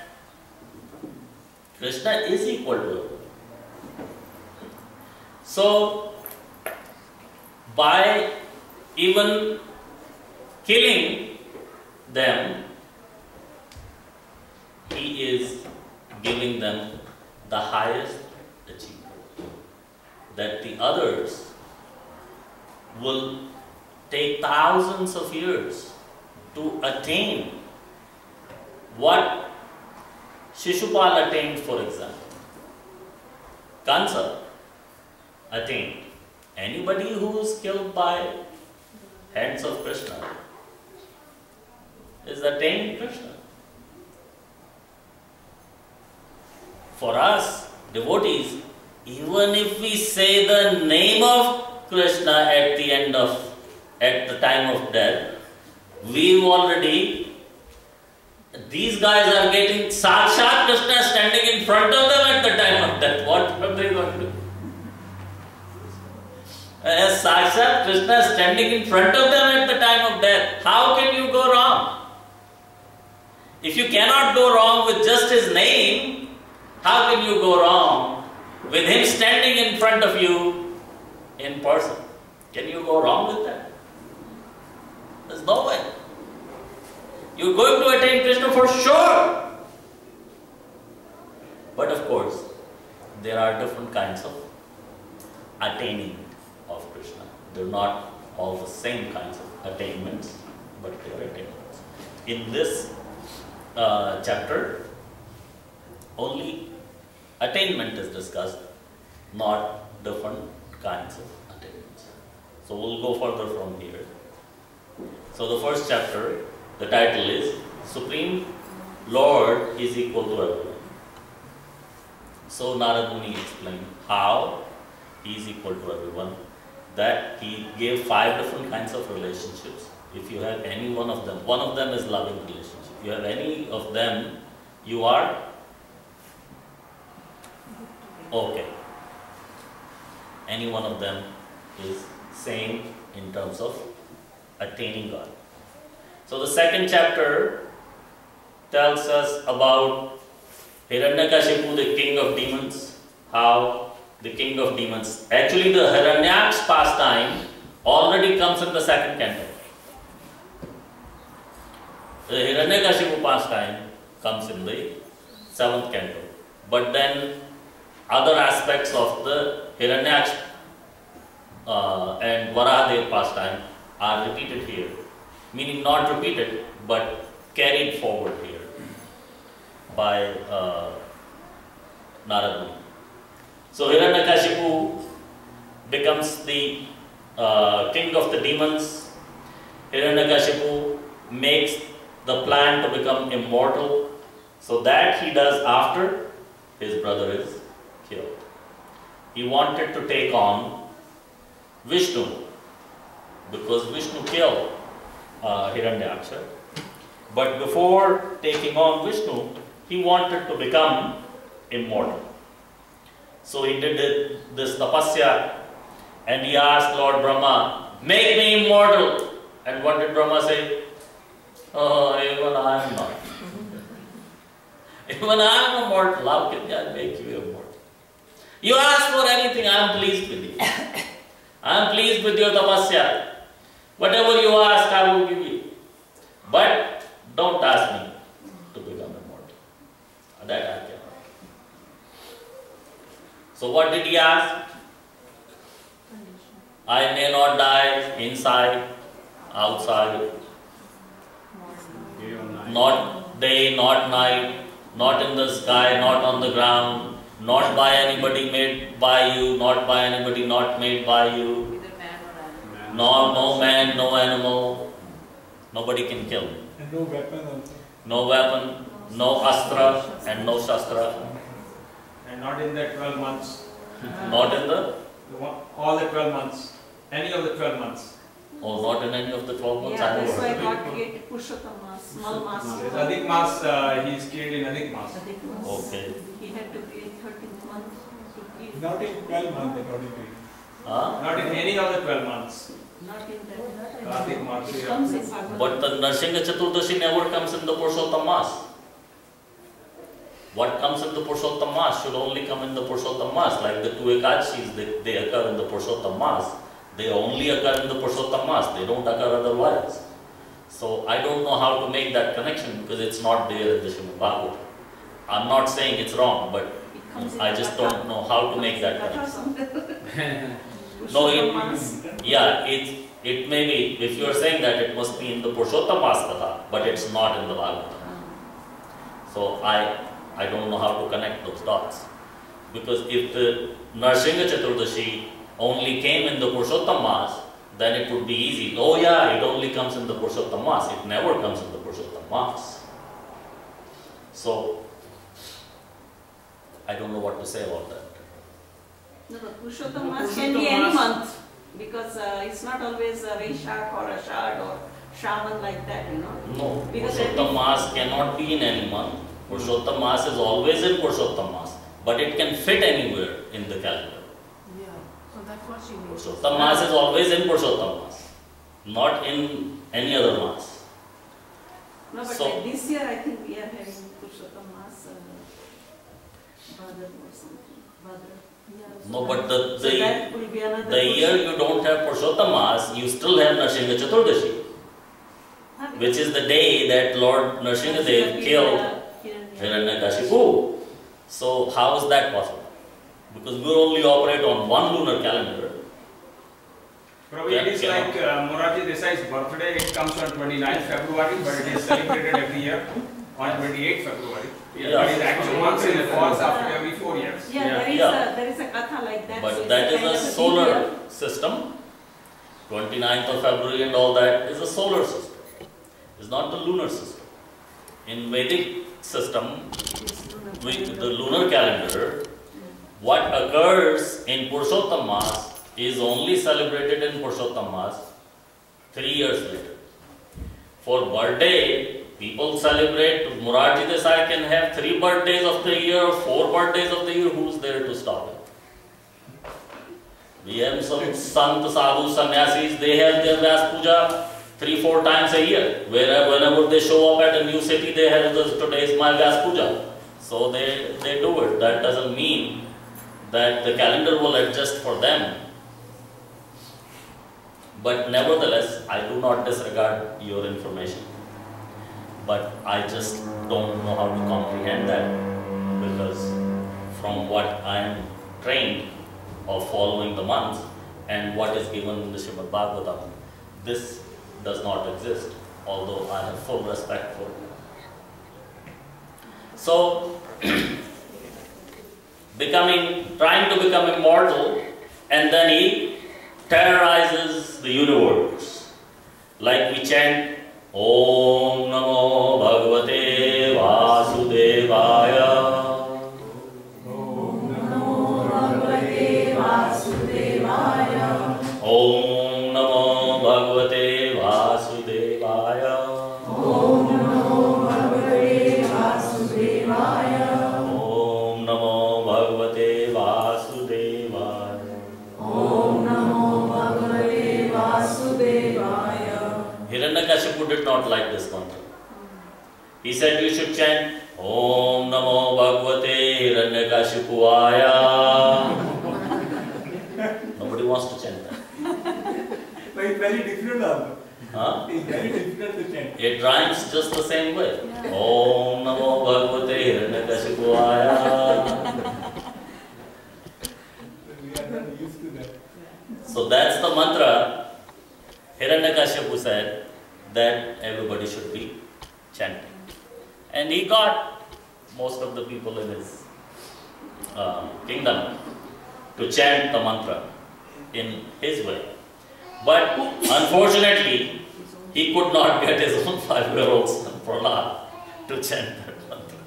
Krishna is equal to everyone. So, by even killing them, he is giving them the highest achievement. That the others will take thousands of years to attain what Shishupal attained, for example. Kansa attained. Anybody who is killed by hands of Krishna is attained Krishna. For us, devotees, even if we say the name of Krishna at the time of death, we've already, these guys are getting Sakshat Krishna standing in front of them at the time of death. What are they going to do? As Sakshat Krishna standing in front of them at the time of death, how can you go wrong? If you cannot go wrong with just his name, how can you go wrong with him standing in front of you in person? Can you go wrong with that? There's no way. You're going to attain Krishna for sure. But of course, there are different kinds of attaining of Krishna. They're not all the same kinds of attainments, but they are attainments. In this chapter, only attainment is discussed, not different kinds of attainments. So we'll go further from here. So the first chapter, the title is Supreme Lord is equal to everyone. So Narad Muni explained how he is equal to everyone, that he gave 5 different kinds of relationships. If you have any one of them is loving relationship. If you have any of them, you are okay. Any one of them is same in terms of attaining God. So the second chapter tells us about Hiranyakashipu, the king of demons, how the king of demons. Actually, the Hiranyak's pastime already comes in the second canto. The Hiranyakashipu pastime comes in the 7th canto. But then other aspects of the Hiranyaksh and Varahadev pastime are repeated here. Meaning not repeated, but carried forward here by Narad Muni. So Hiranyakashipu becomes the king of the demons. Hiranyakashipu makes the plan to become immortal. So that he does after his brother is killed. He wanted to take on Vishnu because Vishnu killed Hiranyaksha. But before taking on Vishnu, he wanted to become immortal. So he did this tapasya and he asked Lord Brahma, make me immortal. And what did Brahma say? Oh, even I am not. Even I am immortal. How can I make you immortal? You ask for anything, I am pleased with you. I am pleased with your tapasya. Whatever you ask, I will give you. But don't ask me to become immortal. That I cannot. So what did he ask? I may not die inside, outside, not day, not night, not in the sky, not on the ground, not by anybody made by you, not by anybody not made by you. Either man or animal. No man, no animal. Nobody can kill me. And no weapon also. No weapon, no astra and no shastra. And not in the 12 months. Not in the, All the 12 months. Any of the 12 months. or not in any of the 12 months. Yeah, I that's don't why know. God created Purushottam Mas, small Mas. There's Adhik Mas, he is killed in Adhik Mas. Adhik Mas. Okay. He had to be 13th month to kill. Not in 12 months according to you. Huh? Not in any of the 12 months. Not in that. Adhik Mas. It comes in Bhagavad. But the Narsingha Chaturdashi never comes in the Purushottam Mas. What comes in the Purushottam Mas should only come in the Purushottam Mas. Like the 2 Ekadashis, they occur in the Purushottam Mas. They only occur in the Purushottam Mas. They don't occur otherwise. So I don't know how to make that connection because it's not there in the Srimad Bhagavatam. I'm not saying it's wrong, but It comes in I just Katha. don't know how to make that Katha connection. somewhere. No, Purushottam Mas. Yeah, it may be, if you are saying that it must be in the Purushottam Mas Katha, but it's not in the Bhagavatam. So I don't know how to connect those dots. Because if the Narsingha Chaturdashi only came in the Purushottam Mas, then it would be easy. Oh yeah, it only comes in the Purushottam Mas. It never comes in the Purushottam Mas. So, I don't know what to say about that. No, but Purushottam Mas can be any month because it's not always a Vaishak or a Shad or Shravan like that, you know. No, Because Purushottam Mas cannot be in any month. Purushottam Mas is always in Purushottam Mas, but it can fit anywhere in the calendar. Yeah, so that's what she means. Purushottam Mas is always in Purushottam Mas, not in any other Mas. No, but So- this year I think we are having Purushottam Mas, Bhadra or something. Bhadra. Yeah. No, but So the that will be another. the year you don't have Purushottam Mas, you still have Narsingha Chaturdashi, which is the day that Lord Nrsimhadev killed Hiranyakashipu. So how is that possible? Because we only operate on one lunar calendar. Probably it is like Moraji Desai's birthday, it comes on 29th February, but it is celebrated every year. on 28th February. Yeah. But his actual month falls after every 4 years. Yeah, Yeah. there is a katha like that. so But it's that is kind a of big solar deal. system. 29th of February and all that is a solar system. It's not the lunar system. In Vedic system, with the lunar calendar, what occurs in Purushottam Mas is only celebrated in Purushottam Mas 3 years later. For birthday, people celebrate. Morarji Desai can have 3 birthdays of the year, 4 birthdays of the year. Who's there to stop it? We have some Sant, Sadhu, Sannyasis, they have their Vyas Puja 3-4 times a year. Whenever they show up at a new city, they have today is my Vyas Puja. So they do it. That doesn't mean that the calendar will adjust for them. But nevertheless, I do not disregard your information. But I just don't know how to comprehend that, because from what I am trained of following the months and what is given in the Srimad Bhagavatam, this does not exist, although I have full respect for it. So, trying to become immortal, and then he terrorizes the universe. Like we chant, Om Namo Bhagavate Vasudevaya. Om Namo Bhagavate Vasudevaya. Om Namo Bhagavate Vasudevaya. Om Namo Bhagavate Vasudevaya. Om Namo Bhagavate Vasudevaya. Om Namo Bhagavate Vasudevaya. Hiranyakashipu did not like this mantra. He said you should chant Om Namo Bhagavate Hiranyakashipuvaya. Nobody wants to chant that. But it's very difficult also. Huh? It's very difficult to chant. It rhymes just the same way. Om Namo Bhagavate Hiranyakashipuvaya. We are not used to that. So that's the mantra Hiranyakashipu said that everybody should be chanting. And he got most of the people in his kingdom to chant the mantra in his way. But unfortunately, he could not get his own 5-year-old son Prahlad to chant that mantra.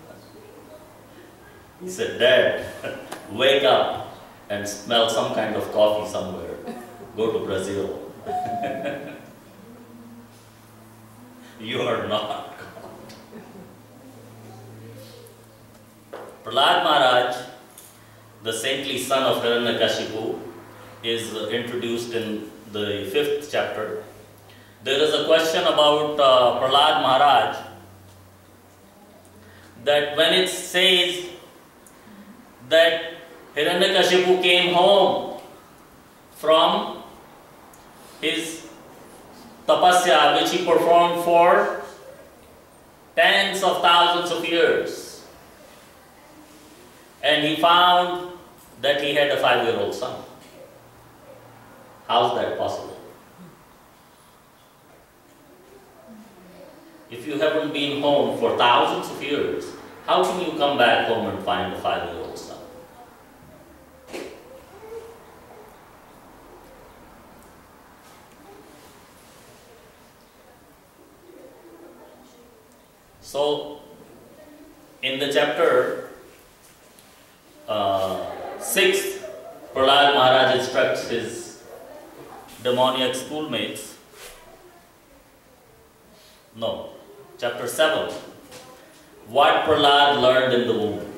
He said, Dad, wake up and smell some kind of coffee somewhere. Go to Brazil. You are not God. Prahlad Maharaj, the saintly son of Hiranyakashipu, is introduced in the 5th chapter. There is a question about Prahlad Maharaj, that when it says that Hiranyakashipu came home from his tapasya, which he performed for tens of thousands of years, and he found that he had a 5-year-old son. How is that possible? If you haven't been home for thousands of years, how can you come back home and find a 5-year-old son? So, in the chapter 6, Prahlad Maharaj instructs his demoniac schoolmates. No, chapter 7, what Prahlad learned in the womb.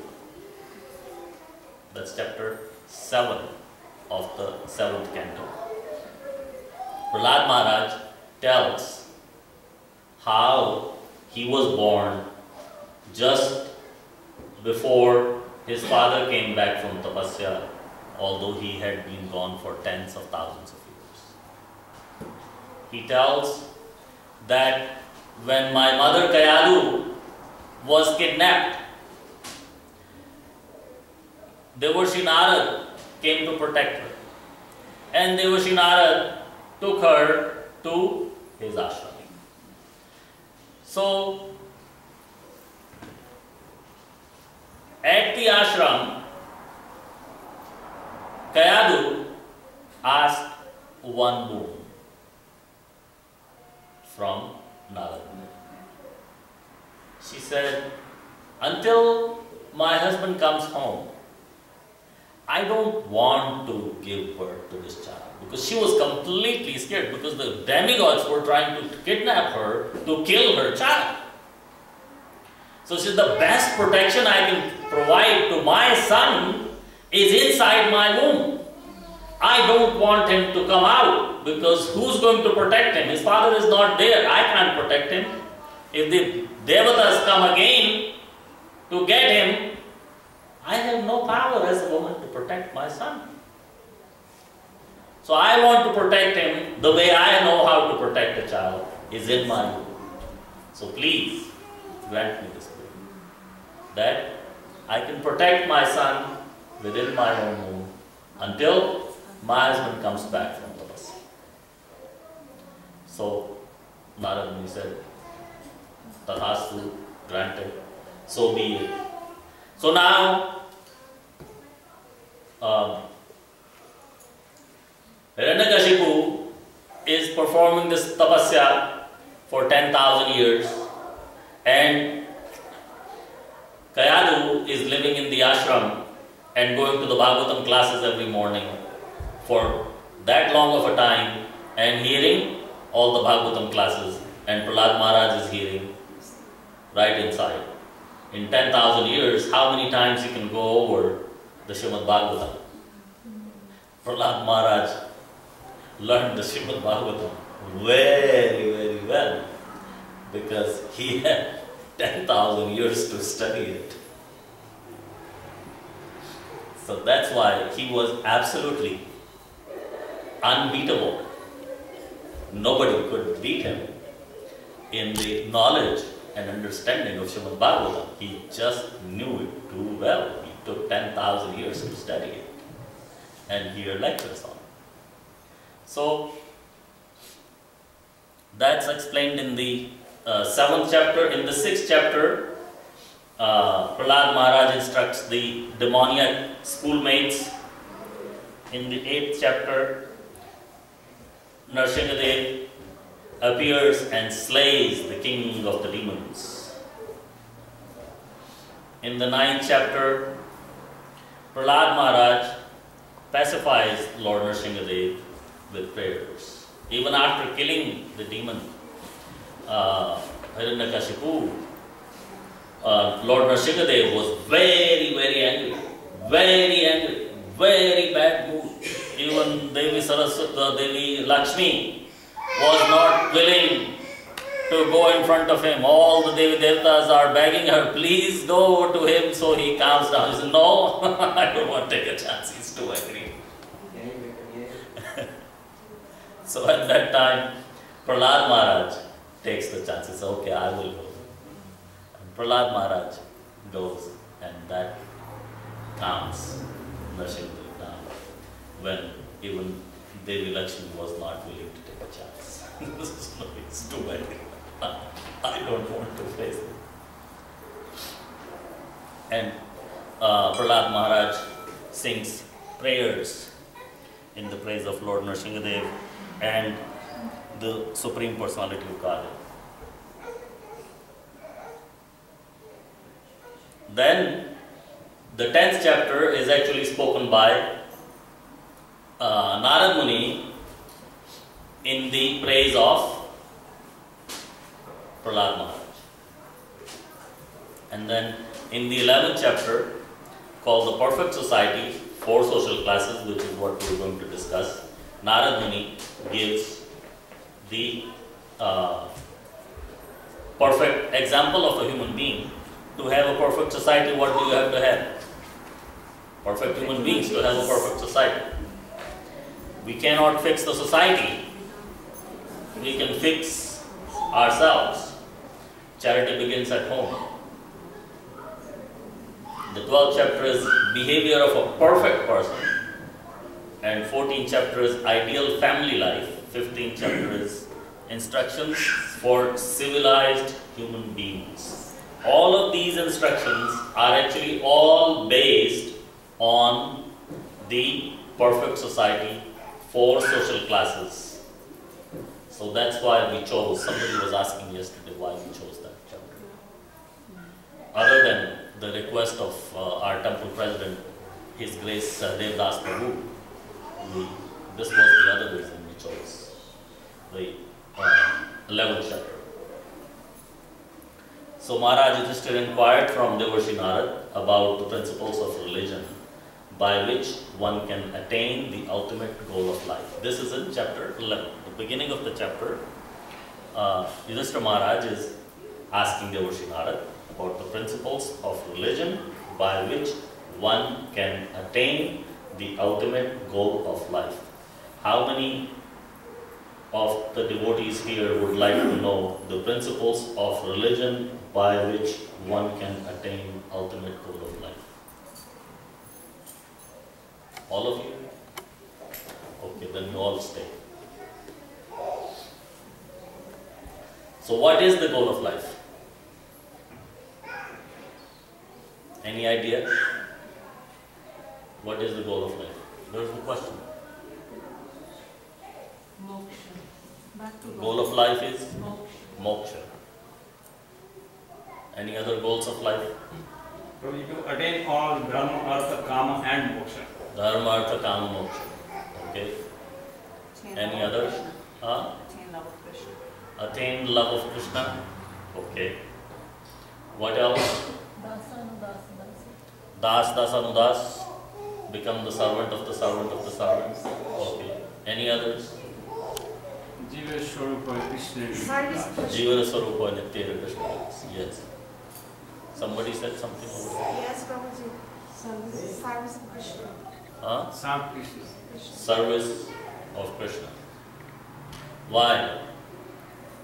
That's chapter 7 of the 7th canto. Prahlad Maharaj tells how he was born just before his father came back from tapasya, although he had been gone for tens of thousands of years. He tells that when my mother Kayalu was kidnapped, Devarshi Narad came to protect her, and Devarshi Narad took her to his ashram. So, At the ashram, Kayadu asked one boon from Narad. She said, until my husband comes home, I don't want to give birth to this child. Because she was completely scared, because the demigods were trying to kidnap her to kill her child. So she said, the best protection I can provide to my son is inside my womb. I don't want him to come out, because who's going to protect him? His father is not there. I can't protect him. If the devatas come again to get him, I have no power as a woman to protect my son. So I want to protect him the way I know how to protect a child, is in my womb. So please grant me this boon, that I can protect my son within my own womb until my husband comes back from tapasya. So Narad Muni said, Tathastu, granted, so be it. So now, Hiranyakashipu is performing this tapasya for 10,000 years, and Kayadu is living in the ashram and going to the Bhagavatam classes every morning for that long of a time and hearing all the Bhagavatam classes, and Prahlad Maharaj is hearing right inside. In 10,000 years, how many times you can go over the Srimad Bhagavatam? Prahlad Maharaj learned the Srimad Bhagavatam very, very well, because he had 10,000 years to study it. So that's why he was absolutely unbeatable. Nobody could beat him in the knowledge and understanding of Srimad Bhagavatam. He just knew it too well. He took 10,000 years to study it and hear lectures on it. So that's explained in the 7th chapter. In the 6th chapter, Prahlad Maharaj instructs the demoniac schoolmates. In the 8th chapter, Nrsimhadev appears and slays the king of the demons. In the 9th chapter, Prahlad Maharaj pacifies Lord Nrsimhadev with prayers. Even after killing the demon Hiranyakashipu, Lord Nrsimhadev was very, very angry, very bad mood. Even Devi Saraswati, Devi Lakshmi was not willing to go in front of him. All the Devi Devatas are begging her, please go to him, so he calms down. He said, no, I don't want to take a chance, he's too angry. So at that time, Prahlad Maharaj takes the chance. He says, okay, I will go. And Prahlad Maharaj goes, and that calms Nrsimhadev down, when even Devi Lakshmi was not willing to take a chance. It's too bad. I don't want to face it. And Prahlad Maharaj sings prayers in the praise of Lord Nrsimhadev and the Supreme Personality of Godhead. Then the 10th chapter is actually spoken by Narad Muni in the praise of Prahlad Maharaj. And then in the 11th chapter, called the Perfect Society, 4 social classes, which is what we're going to discuss, Narad Muni gives the perfect example of a human being. To have a perfect society, what do you have to have? Perfect human beings to have a perfect society. We cannot fix the society. We can fix ourselves. Charity begins at home. The 12th chapter is behavior of a perfect person. And 14th chapter is ideal family life. 15th chapter is instructions for civilized human beings. all of these instructions are actually all based on the perfect society, 4 social classes. So that's why we chose, somebody was asking yesterday why we chose that chapter. Other than the request of our temple president, His Grace Devdas Prabhu, this was the other reason we chose the 11th chapter. So Maharaj Yudhishthira inquired from Devarshi Narad about the principles of religion by which one can attain the ultimate goal of life. This is in chapter 11. The beginning of the chapter, Yudhishthira Maharaj is asking Devarshi Narad about the principles of religion by which one can attain the ultimate goal of life. How many of the devotees here would like to know the principles of religion by which one can attain ultimate goal of life? All of you? Okay, then you all stay. So what is the goal of life? Any idea? What is the goal of life? There's the question. Moksha. Back to The goal of life is moksha. moksha. Any other goals of life? So you to attain all Dharma, Artha, Kama and Moksha. Dharma, Artha, Kama, Moksha. Okay. Any others? Huh? Attain love of Krishna. Attain love of Krishna. Okay. What else? Das, das, anudas. Become the servant of the servant of the servant. Okay. Any others? Jiva Swarupa Krishna. Jivana Swarupa Nitya Krishna. Yes. Somebody said something over there. Yes, Prabhuji. Service of Krishna. Huh? Sam Krishna. Service of Krishna. Why?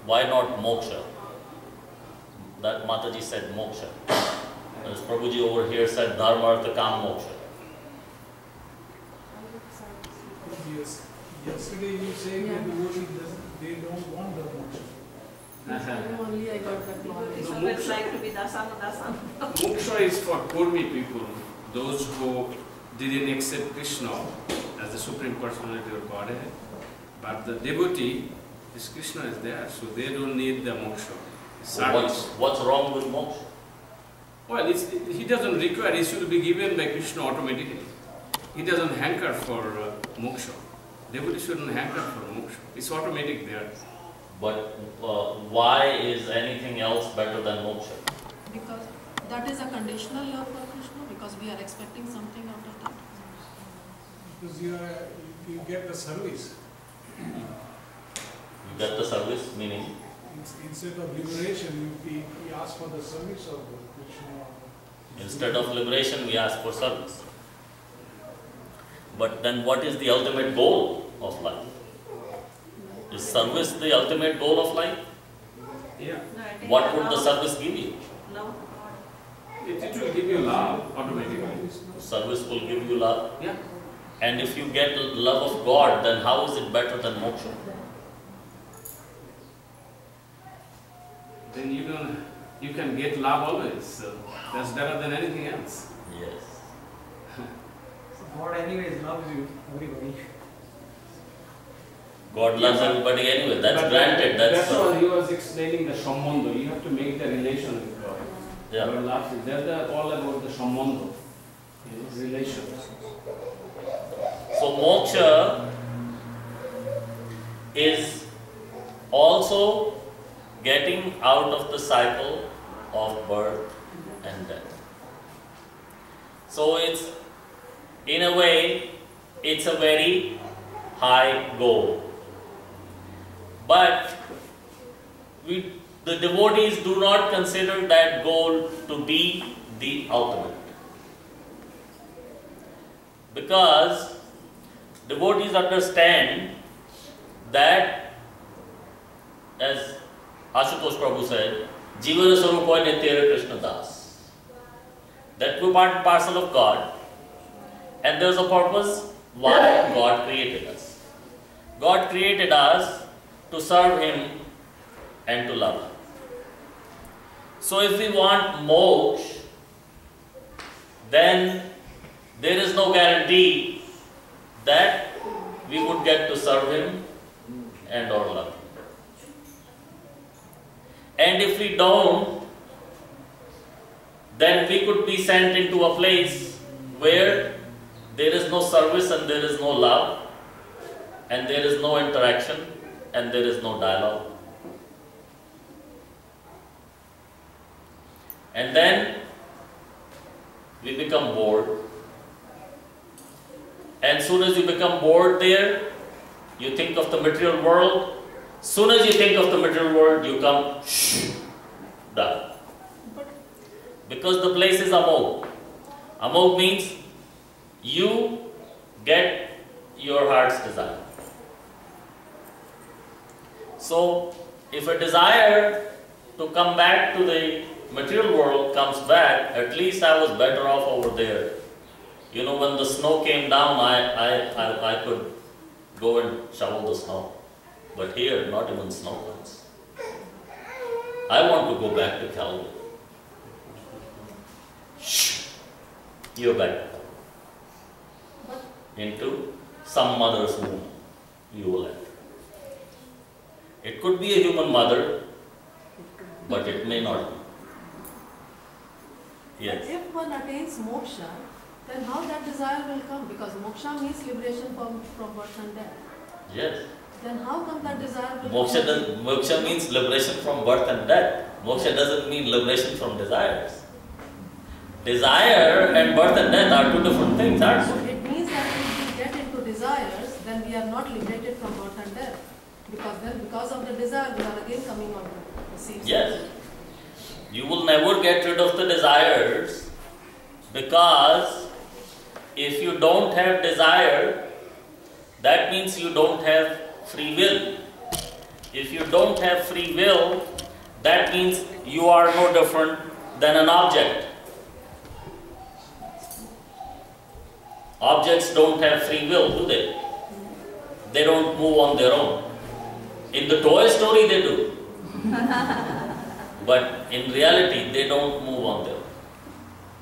Why not moksha? That Mataji said moksha. As Prabhuji over here said dharma, artha, kama, moksha. Yes. Yesterday you said that devotee they don't want the moksha. Only I got that knowledge. So it's like to be dasana, dasana. Moksha is for kurmi people, those who didn't accept Krishna as the Supreme Personality of Godhead. But the devotee, this Krishna is there, so they don't need the moksha. So what's wrong with moksha? Well, he doesn't require, he should be given by Krishna automatically. He doesn't hanker for moksha. Devotee shouldn't hanker for moksha. It's automatic there. But why is anything else better than moksha? Because that is a conditional love for Krishna, because we are expecting something out of that. Because you get the service. You get the service, meaning? Instead of liberation, we ask for the service of Krishna. Instead of liberation, we ask for service. But then what is the ultimate goal of life? Is service the ultimate goal of life? Yeah. No, attain What would the love. service give you? Love. It will give you love automatically. Service will give you love. Yeah. And if you get love of God, then how is it better than moksha? Then you can get love always. So that's better than anything else. Yes. God anyways loves you, everybody. God loves everybody anyway. That's But granted. That's why he was explaining the sambandha. You have to make the relation with God. Yeah. God loves you. That's all about the sambandha, relations. So moksha is also getting out of the cycle of birth and death. So it's, in a way, it's a very high goal. But the devotees do not consider that goal to be the ultimate. Because devotees understand that, as Ashutosh Prabhu said, Jivana Swarupa Nitya Krishna Das. That we're part and parcel of God, and there's a purpose why God created us. God created us to serve Him and to love Him. So if we want moksha, then there is no guarantee that we would get to serve him and or love him. And if we don't, then we could be sent into a place where there is no service and there is no love and there is no interaction and there is no dialogue. And then we become bored. And soon as you become bored there, you think of the material world. Soon as you think of the material world, you come, done. Because the place is amog. Amog means you get your heart's desire. So, if a desire to come back to the material world comes back, at least I was better off over there. You know, when the snow came down, I could go and shovel the snow. But here, not even snow comes. I want to go back to Calgary. You're back into some mother's womb. You will enter. It could be a human mother, but it may not be. Yes. But if one attains moksha, then how that desire will come? Because moksha means liberation from birth and death. Yes. Then how come that desire will Moksha, come? moksha means liberation from birth and death. Moksha doesn't mean liberation from desires. Desire and birth and death are two different things, aren't So they? it means that if we get into desires, then we are not liberated from birth and death. Because then, because of the desire, we are again coming on the same Yes. You will never get rid of the desires, because if you don't have desire, that means you don't have free will. If you don't have free will, that means you are no different than an object. Objects don't have free will, do they? They don't move on their own. In the Toy Story they do. But in reality they don't move on their own,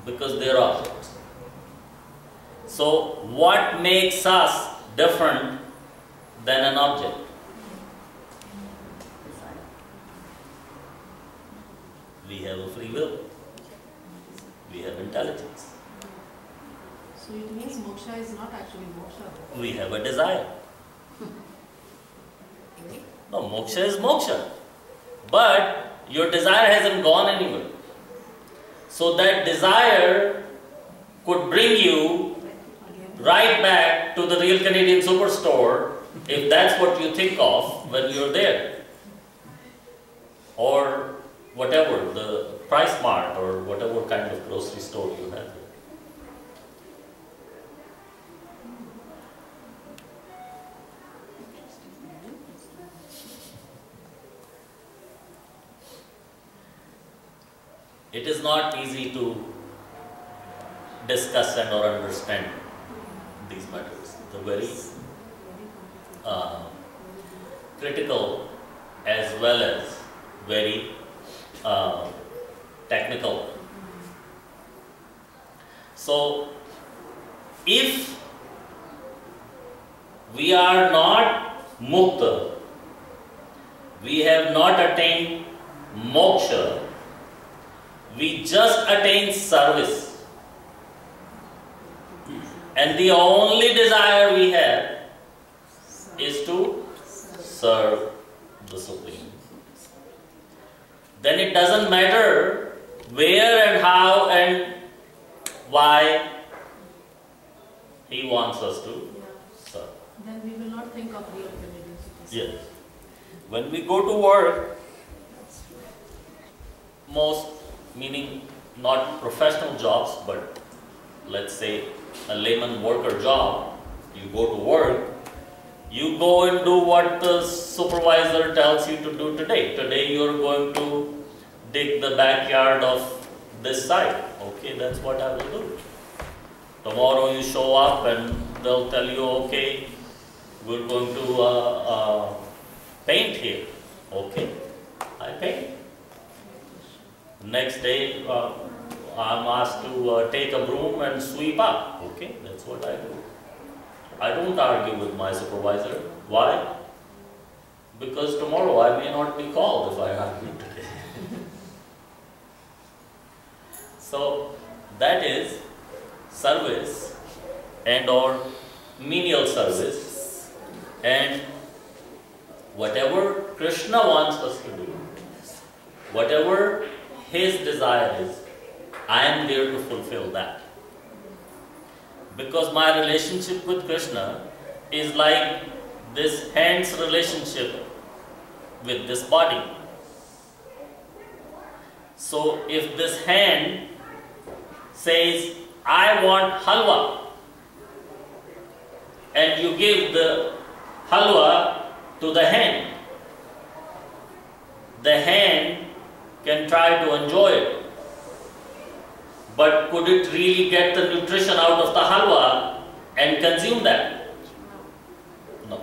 because they are objects. So what makes us different than an object? We have a free will. We have intelligence. So it means moksha is not actually moksha. We have a desire. No, moksha is moksha. But your desire hasn't gone anywhere. So that desire could bring you right back to the Real Canadian Superstore, if that's what you think of when you're there. Or whatever, the Price Mart or whatever kind of grocery store you have there. It is not easy to discuss and or understand these matters. They're very critical as well as very technical. So, if we are not mukta, we have not attained moksha, we just attain service. And the only desire we have is to serve the Supreme. Then it doesn't matter where and how and why He wants us to serve. Then we will not think of real Canadian citizenship. Yes. When we go to work, most, meaning not professional jobs, but let's say a layman worker job, you go to work, you go and do what the supervisor tells you to do today. Today you are going to dig the backyard of this side. Okay, that's what I will do. Tomorrow you show up and they'll tell you, okay, we're going to paint here. Okay, I paint. Next day, I'm asked to take a broom and sweep up. Okay, that's what I do. I don't argue with my supervisor. Why? Because tomorrow I may not be called if I argue today. So that is service and or menial service, and whatever Krishna wants us to do, whatever his desire is, I am there to fulfill that. Because my relationship with Krishna is like this hand's relationship with this body. So if this hand says, I want halwa, and you give the halwa to the hand can try to enjoy it. But could it really get the nutrition out of the halwa and consume that? No.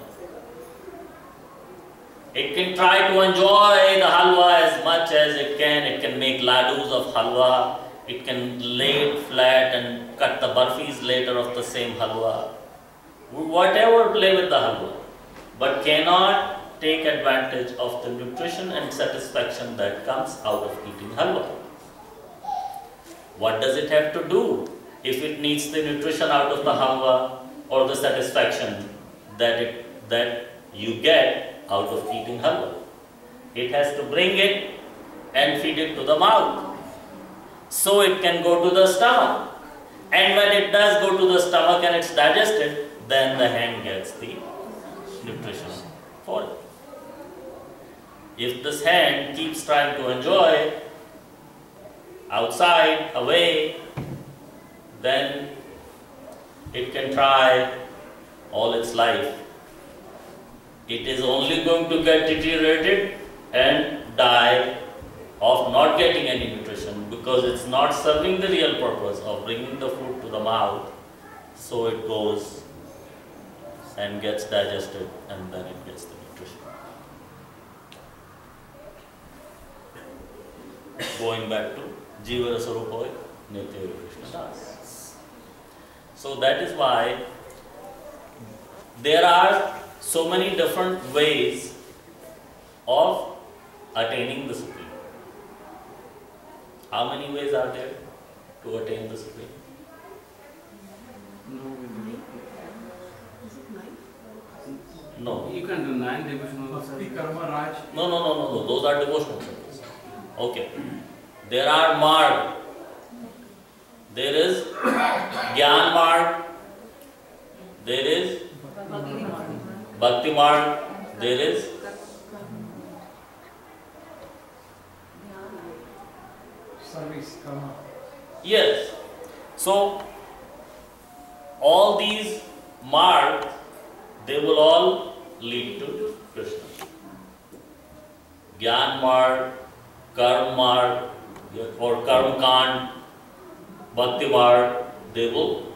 It can try to enjoy the halwa as much as it can. It can make ladus of halwa. It can lay it flat and cut the barfis later of the same halwa. Whatever, play with the halwa. But cannot take advantage of the nutrition and satisfaction that comes out of eating halwa. What does it have to do if it needs the nutrition out of the halwa or the satisfaction that you get out of eating halwa? It has to bring it and feed it to the mouth so it can go to the stomach. And when it does go to the stomach and it's digested, then the hand gets the nutrition for it. If this hand keeps trying to enjoy outside, away, then it can try all its life. It is only going to get deteriorated and die of not getting any nutrition because it's not serving the real purpose of bringing the food to the mouth. So it goes and gets digested and then it gets the nutrition. Going back to Jiva Rasa Rupa Nitya Krishna Das. So that is why there are so many different ways of attaining the Supreme. How many ways are there to attain the Supreme? No. You can do 9 devotional Bhakti, Karma, Raj. No. Those are devotional services. Okay. There are marg. There is Gyan marg. There is Bhakti marg. There is Service, Karma. yes. So all these margs, they will all lead to Krishna. Gyan marg, Karma marg, or Karma Kand, Bhakti marg, they will